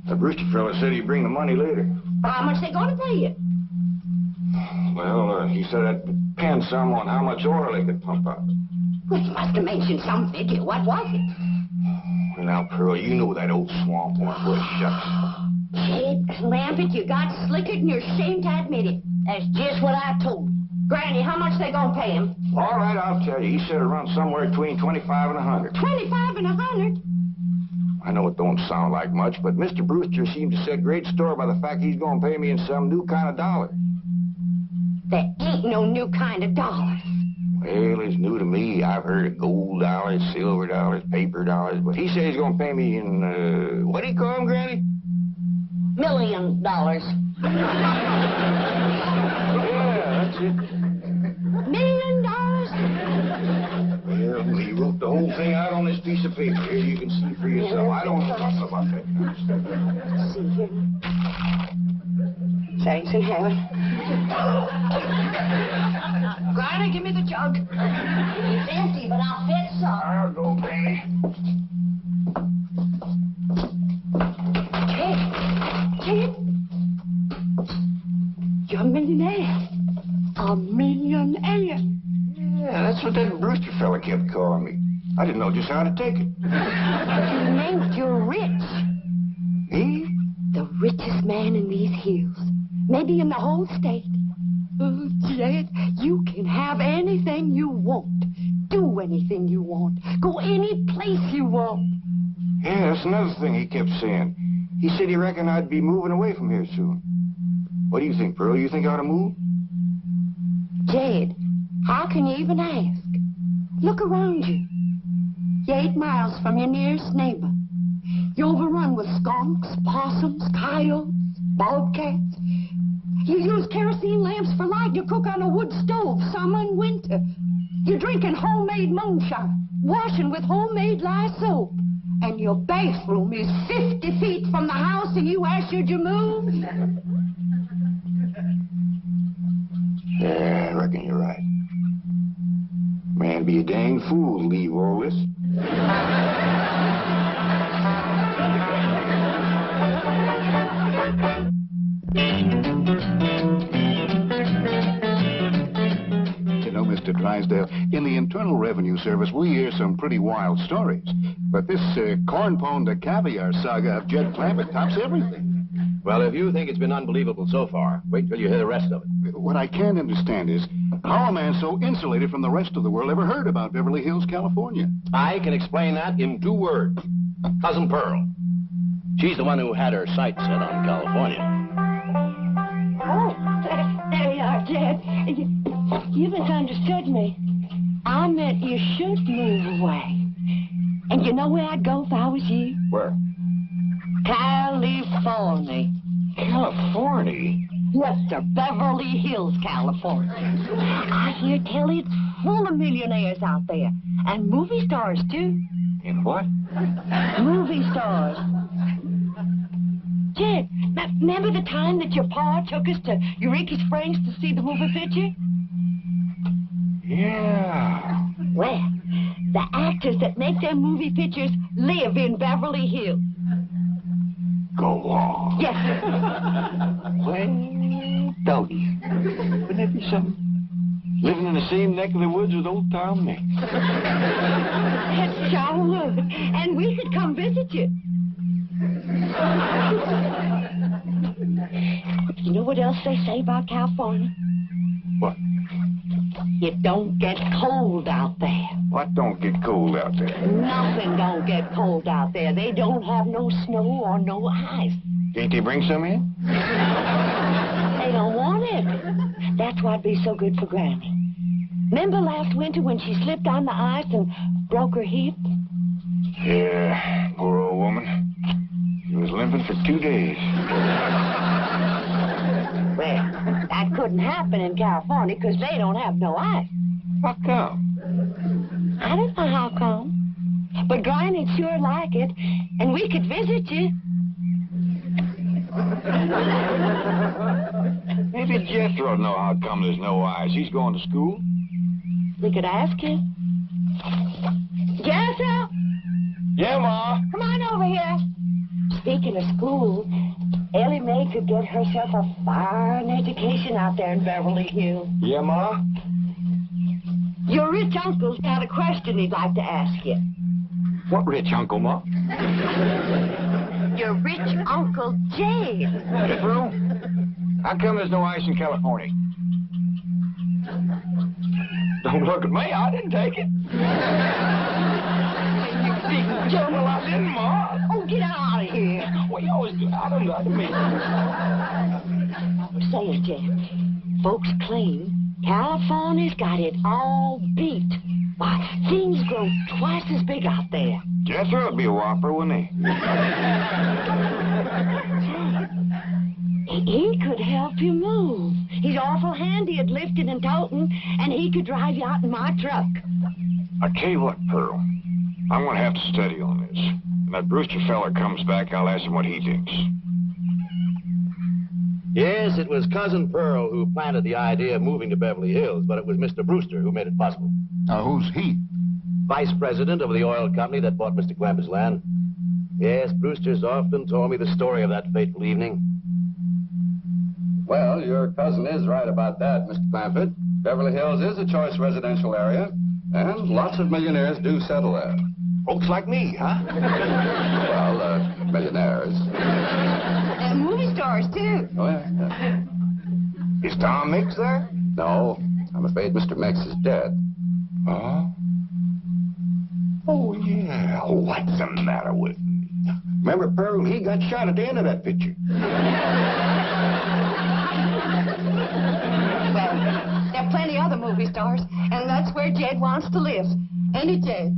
The Brewster fella said he'd bring the money later. How much they gonna pay you? Well, he said it depends some on how much oil they could pump out. Well, you must have mentioned some figure. What was it? Well, now, Pearl, you know that old swamp one where it shuts. Kid, Lampet, you got slicker than you're ashamed to admit it. That's just what I told him. Granny, how much they gonna pay him? All right, I'll tell you. He said it runs somewhere between 25 and 100. 25 and 100? I know it don't sound like much, but Mr. Brewster seems to set great store by the fact he's going to pay me in some new kind of dollar. There ain't no new kind of dollars. Well, it's new to me. I've heard of gold dollars, silver dollars, paper dollars, but he says he's going to pay me in, what do you call them, Granny? $1 million. Yeah, that's it. $1 million? Well, he wrote the whole thing out on this piece of paper. Here, you can see for yourself. I don't know nothing about that kind of stuff. Let's see here. Thanks in heaven. Granny, give me the jug. It's empty, but I'll fit some. I'll go, Granny. Kid, you're a millionaire. A millionaire. Yeah, that's what that Brewster fella kept calling me. I didn't know just how to take it. You meant you're rich. Me? The richest man in these hills. Maybe in the whole state. Oh, Jed, you can have anything you want. Do anything you want. Go any place you want. Yeah, that's another thing he kept saying. He said he reckoned I'd be moving away from here soon. What do you think, Pearl? You think I ought to move? Jed, how can you even ask? Look around you. You're 8 miles from your nearest neighbor. You're overrun with skunks, possums, coyotes, bobcats. You use kerosene lamps for light. You cook on a wood stove, summer and winter. You're drinking homemade moonshine, washing with homemade lye soap. And your bathroom is 50 feet from the house, and you ask, should you move? Yeah, I reckon you're right. Man, be a dang fool to leave all this. You know, Mr. Drysdale, in the Internal Revenue Service, we hear some pretty wild stories. But this corn pone to caviar saga of Jed Clampett tops everything. Well, if you think it's been unbelievable so far, wait till you hear the rest of it. What I can't understand is how a man so insulated from the rest of the world ever heard about Beverly Hills, California. I can explain that in 2 words. Cousin Pearl. She's the one who had her sights set on California. Oh, there you are, Jed. You misunderstood me. I meant you should move away. And you know where I'd go if I was you? Where? California. California? Yes, sir. Beverly Hills, California. I hear tell it's full of millionaires out there. And movie stars, too. In what? Movie stars. Jed, remember the time that your pa took us to Eureka Springs to see the movie picture? Yeah. Well, the actors that make their movie pictures live in Beverly Hills. Go on. Yes, sir. Well, doggy. Wouldn't that be something? Living in the same neck of the woods with old Tom Mix. It sure would. And we could come visit you. You know what else they say about California? What? It don't get cold out there. What don't get cold out there? Nothing don't get cold out there. They don't have no snow or no ice. Can't they bring some in? They don't want it. That's why'd be so good for Granny. Remember last winter when she slipped on the ice and broke her hip? Yeah, poor old woman. She was limping for 2 days. Well, that couldn't happen in California because they don't have no ice. How come? I don't know how come. But Granny'd sure like it, and we could visit you. Maybe Jethro know how come there's no ice. He's going to school. We could ask him. Jethro! Yeah, Ma. Come on over here. Speaking of school, Ellie Mae could get herself a fine education out there in Beverly Hills. Yeah, Ma? Your rich uncle's got a question he'd like to ask you. What rich uncle, Ma? your rich Uncle Jed. Jethro, how come there's no ice in California? Don't look at me. I didn't take it. Well, I didn't, Ma. Oh, get out of here. Well, you always do. I don't mean. Say it, Jed. Folks claim California's got it all beat. Why, things grow twice as big out there. Jethro would be a whopper, wouldn't he? He could help you move. He's awful handy at lifting and toting, and he could drive you out in my truck. I tell you what, Pearl. I'm going to have to study on this. When that Brewster feller comes back, I'll ask him what he thinks. Yes, it was Cousin Pearl who planted the idea of moving to Beverly Hills, but it was Mr. Brewster who made it possible. Now, who's he? Vice president of the oil company that bought Mr. Clampett's land. Yes, Brewster's often told me the story of that fateful evening. Well, your cousin is right about that, Mr. Clampett. Beverly Hills is a choice residential area, and lots of millionaires do settle there. Folks like me, huh? Well, millionaires. And movie stars, too. Oh, yeah. Is Tom Mix there? No, I'm afraid Mr. Mix is dead. Huh? Oh, yeah. Oh, what's the matter with me? Remember, Pearl, he got shot at the end of that picture. Well, there are plenty other movie stars, and that's where Jed wants to live. Ain't it, Jed?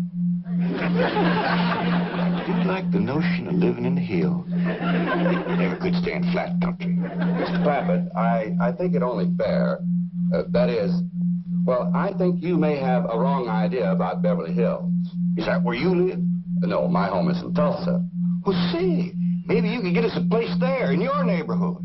I do like the notion of living in the hills. Never could stand flat country. Mr. Clampett, I think it only fair. That is, well, I think you may have a wrong idea about Beverly Hills. Is that where you live? No, my home is in Tulsa. Well, say, maybe you could get us a place there in your neighborhood.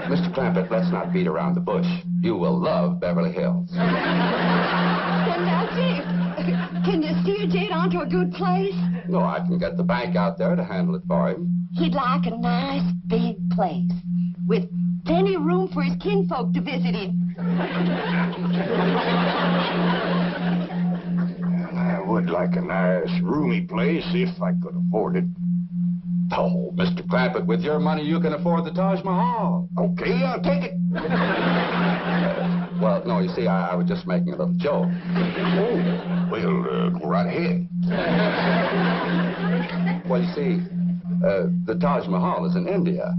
Mr. Clampett, let's not beat around the bush. You will love Beverly Hills. Well, now, Jed, can you steer Jed onto a good place? No, I can get the bank out there to handle it for him. He'd like a nice, big place with plenty of room for his kinfolk to visit him. I would like a nice, roomy place if I could afford it. Oh, Mr. Clampett, with your money, you can afford the Taj Mahal. Okay, I'll take it. Well, no, you see, I was just making a little joke. Oh, well, go right ahead. Well, you see, the Taj Mahal is in India.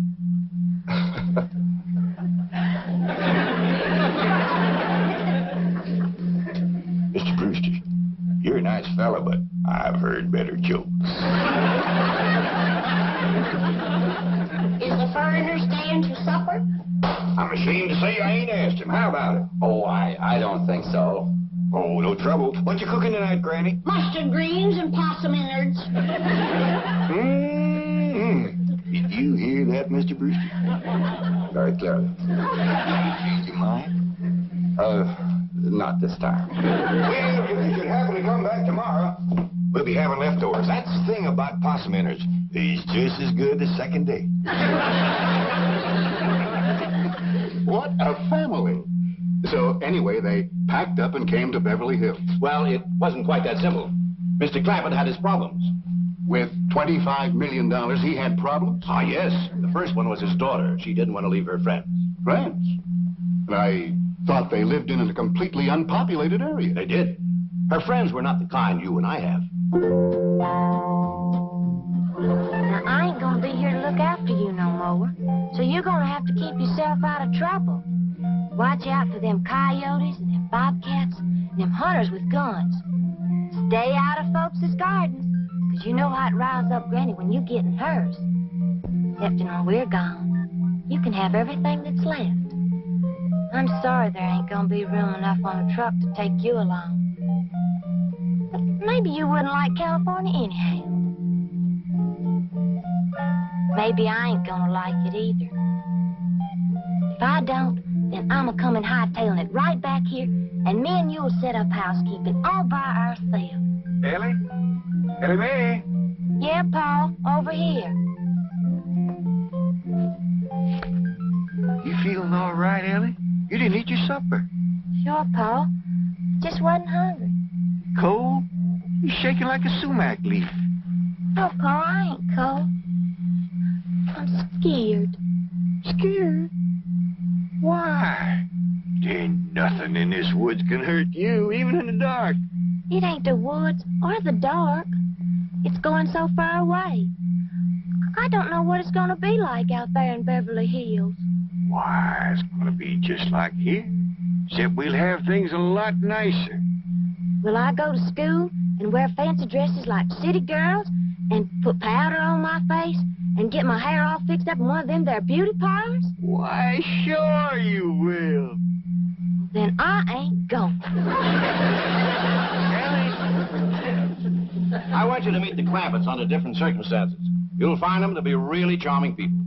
Mr. Brewster, you're a nice fella, but I've heard better jokes. Is the foreigner staying to supper? I'm ashamed to say I ain't asked him. How about it? Oh, I don't think so. Oh, no trouble. What you cooking tonight, Granny? Mustard greens and possum innards. Did you hear that, Mr. Brewster? Very clearly. Change your mind? Not this time. Well, if you should happen to come back tomorrow, we'll be having leftovers. That's the thing about possum innards. He's just as good the second day. What a family. So, anyway, they packed up and came to Beverly Hills. Well, it wasn't quite that simple. Mr. Clampett had his problems. With $25 million, he had problems? Ah, yes. The first one was his daughter. She didn't want to leave her friends. Friends? And I thought they lived in a completely unpopulated area. They did. Her friends were not the kind you and I have. Now, I ain't gonna be here to look after you no more. So you're gonna have to keep yourself out of trouble. Watch out for them coyotes and them bobcats and them hunters with guns. Stay out of folks' gardens, 'cause you know how it riles up Granny when you get in hers. Except when we're gone, you can have everything that's left. I'm sorry there ain't gonna be room enough on the truck to take you along. But maybe you wouldn't like California anyhow. Maybe I ain't gonna like it either. If I don't, then I'm a-coming hightailing it right back here, and me and you'll set up housekeeping all by ourselves. Ellie? Ellie Mae? Yeah, Paul, over here. You feeling all right, Ellie? You didn't eat your supper. Sure, Paul. Just wasn't hungry. Cold? You're shaking like a sumac leaf. Oh, Pa, I ain't cold. I'm scared. Scared? Why? There ain't nothing in this woods can hurt you, even in the dark. It ain't the woods or the dark. It's going so far away. I don't know what it's going to be like out there in Beverly Hills. Why, it's going to be just like here. Except we'll have things a lot nicer. Will I go to school and wear fancy dresses like city girls and put powder on my face and get my hair all fixed up in one of them there beauty parlors? Why, sure you will. Then I ain't going. I want you to meet the Clampetts under different circumstances. You'll find them to be really charming people.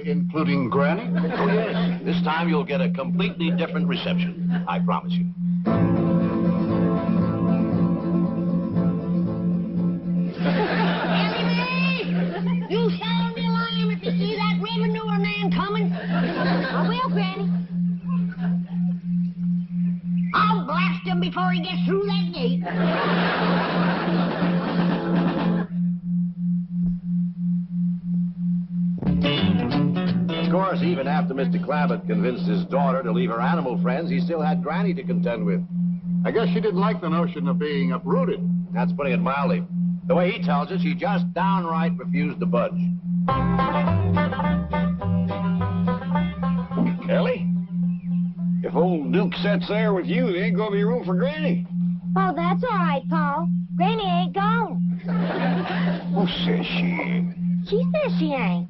Including Granny? Oh, yes. This time you'll get a completely different reception. I promise you. You sound the alarm if you see that revenue man coming. I will, Granny. I'll blast him before he gets through that gate. Of course, even after Mr. Clampett convinced his daughter to leave her animal friends, he still had Granny to contend with. I guess she didn't like the notion of being uprooted. That's putting it mildly. The way he tells it, she just downright refused to budge. Ellie, if old Duke sits there with you, there ain't going to be room for Granny. Oh, that's all right, Paul. Granny ain't gone. Who says she ain't? She says she ain't.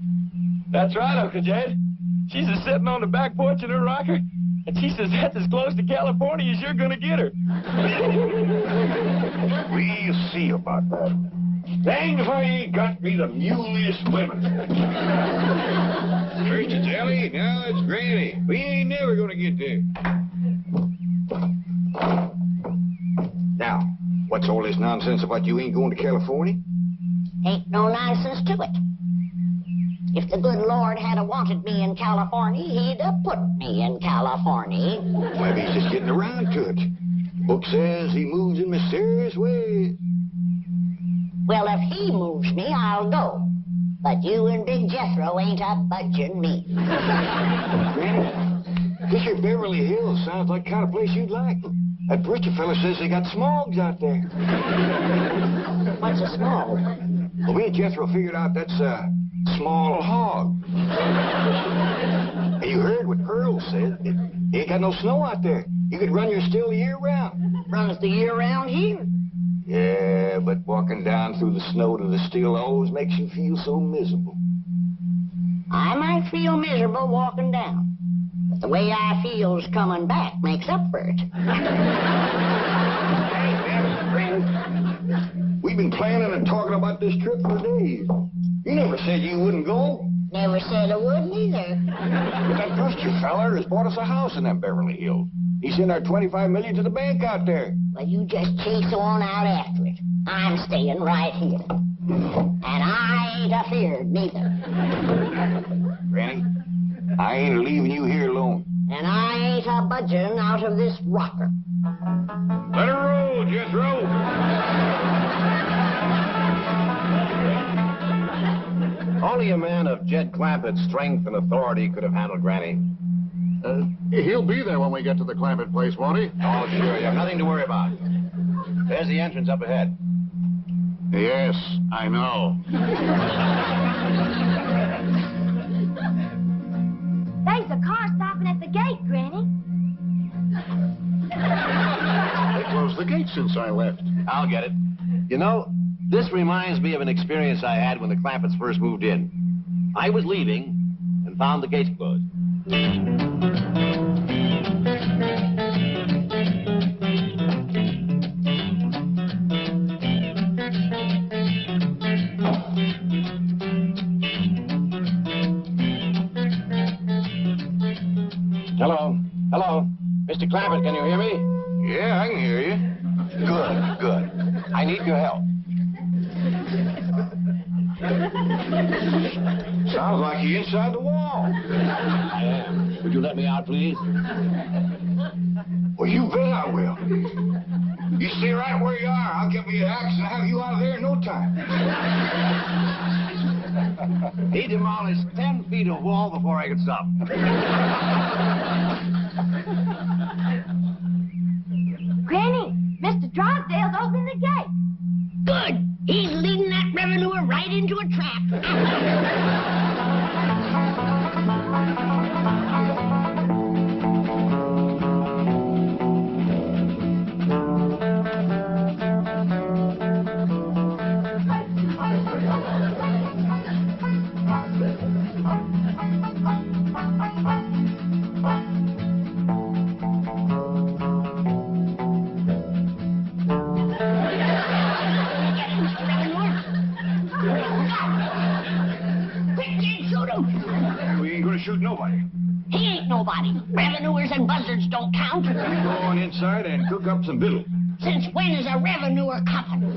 That's right, Uncle Jed. She's just sitting on the back porch in her rocker, and she says that's as close to California as you're going to get her. We'll see about that. Dang if I ain't got me the mulest women. First it's Ellie, now it's Granny. We ain't never going to get there. Now, what's all this nonsense about you ain't going to California? Ain't no nonsense to it. If the good Lord had wanted me in California, he'd have put me in California. Maybe he's just getting around to it. Book says he moves in mysterious ways. Well, if he moves me, I'll go. But you and Big Jethro ain't a-budging me. Granny, this here Beverly Hills sounds like the kind of place you'd like. That preacher fella says they got smogs out there. What's a smog? Well, me and Jethro figured out that's a small hog. And you heard what Earl said. It ain't got no snow out there. You could run your still year round. Runs the year round here. Yeah, but walking down through the snow to the still always makes you feel so miserable. I might feel miserable walking down, but the way I feels coming back makes up for it. Hey, friend, we've been planning and talking about this trip for days. You never said you wouldn't go. Never said I wouldn't either. But that preacher feller has bought us a house in them Beverly Hills. He sent our $25 million to the bank out there. Well, you just chase on out after it. I'm staying right here. And I ain't afeared neither. Granny, I ain't leaving you here alone. And I ain't a-budging out of this rocker. Let her roll, Jethro. Only a man of Jed Clampett's strength and authority could have handled Granny. He'll be there when we get to the Clampett place, won't he? Oh, sure. You have nothing to worry about. There's the entrance up ahead. Yes, I know. There's a car stopping at the gate, Granny. They closed the gate since I left. I'll get it. You know, this reminds me of an experience I had when the Clampetts first moved in. I was leaving and found the gates closed. Hello? Hello? Mr. Clampett, can you hear me? Yeah, I can hear you. Good, good. I need your help. Sounds like you're inside the wall. I am. Would you let me out, please? Well, you bet I will. You stay right where you are. I'll get me an axe and have you out of there in no time. He demolished 10 feet of wall before I could stop. Granny, Mr. Drysdale's opening the gate. Good. He's leading that revenuer right into a trap. We ain't gonna shoot nobody. He ain't nobody. Revenuers and buzzards don't count. You go on inside and cook up some victuals. Since when is a revenuer coming?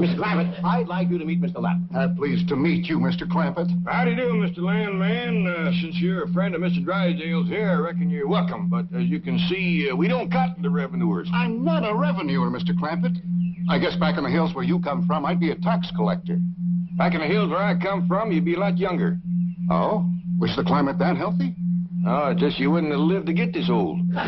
Mr. Clampett, I'd like you to meet Mr. Lapp. Pleased to meet you, Mr. Clampett. Howdy do, Mr. Landman. Since you're a friend of Mr. Drysdale's here, I reckon you're welcome. But as you can see, we don't cotton to revenuers. I'm not a revenuer, Mr. Clampett. I guess back in the hills where you come from, I'd be a tax collector. Back in the hills where I come from, you'd be a lot younger. Oh? Was the climate that healthy? Oh, just you wouldn't have lived to get this old. Ed,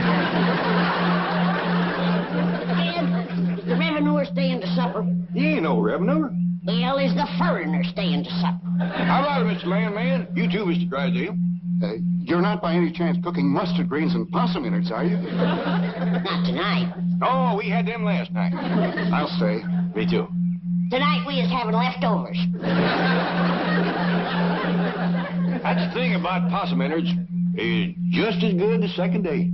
the revenuer staying to supper. He ain't no revenuer. Well, is the foreigner staying to supper? How about it, Mr. Landman? You too, Mr. Drysdale. You're not by any chance cooking mustard greens and possum innards, are you? Not tonight. Oh, we had them last night. I'll stay. Me too. Tonight we is having leftovers. That's the thing about possum innards. It's just as good the second day.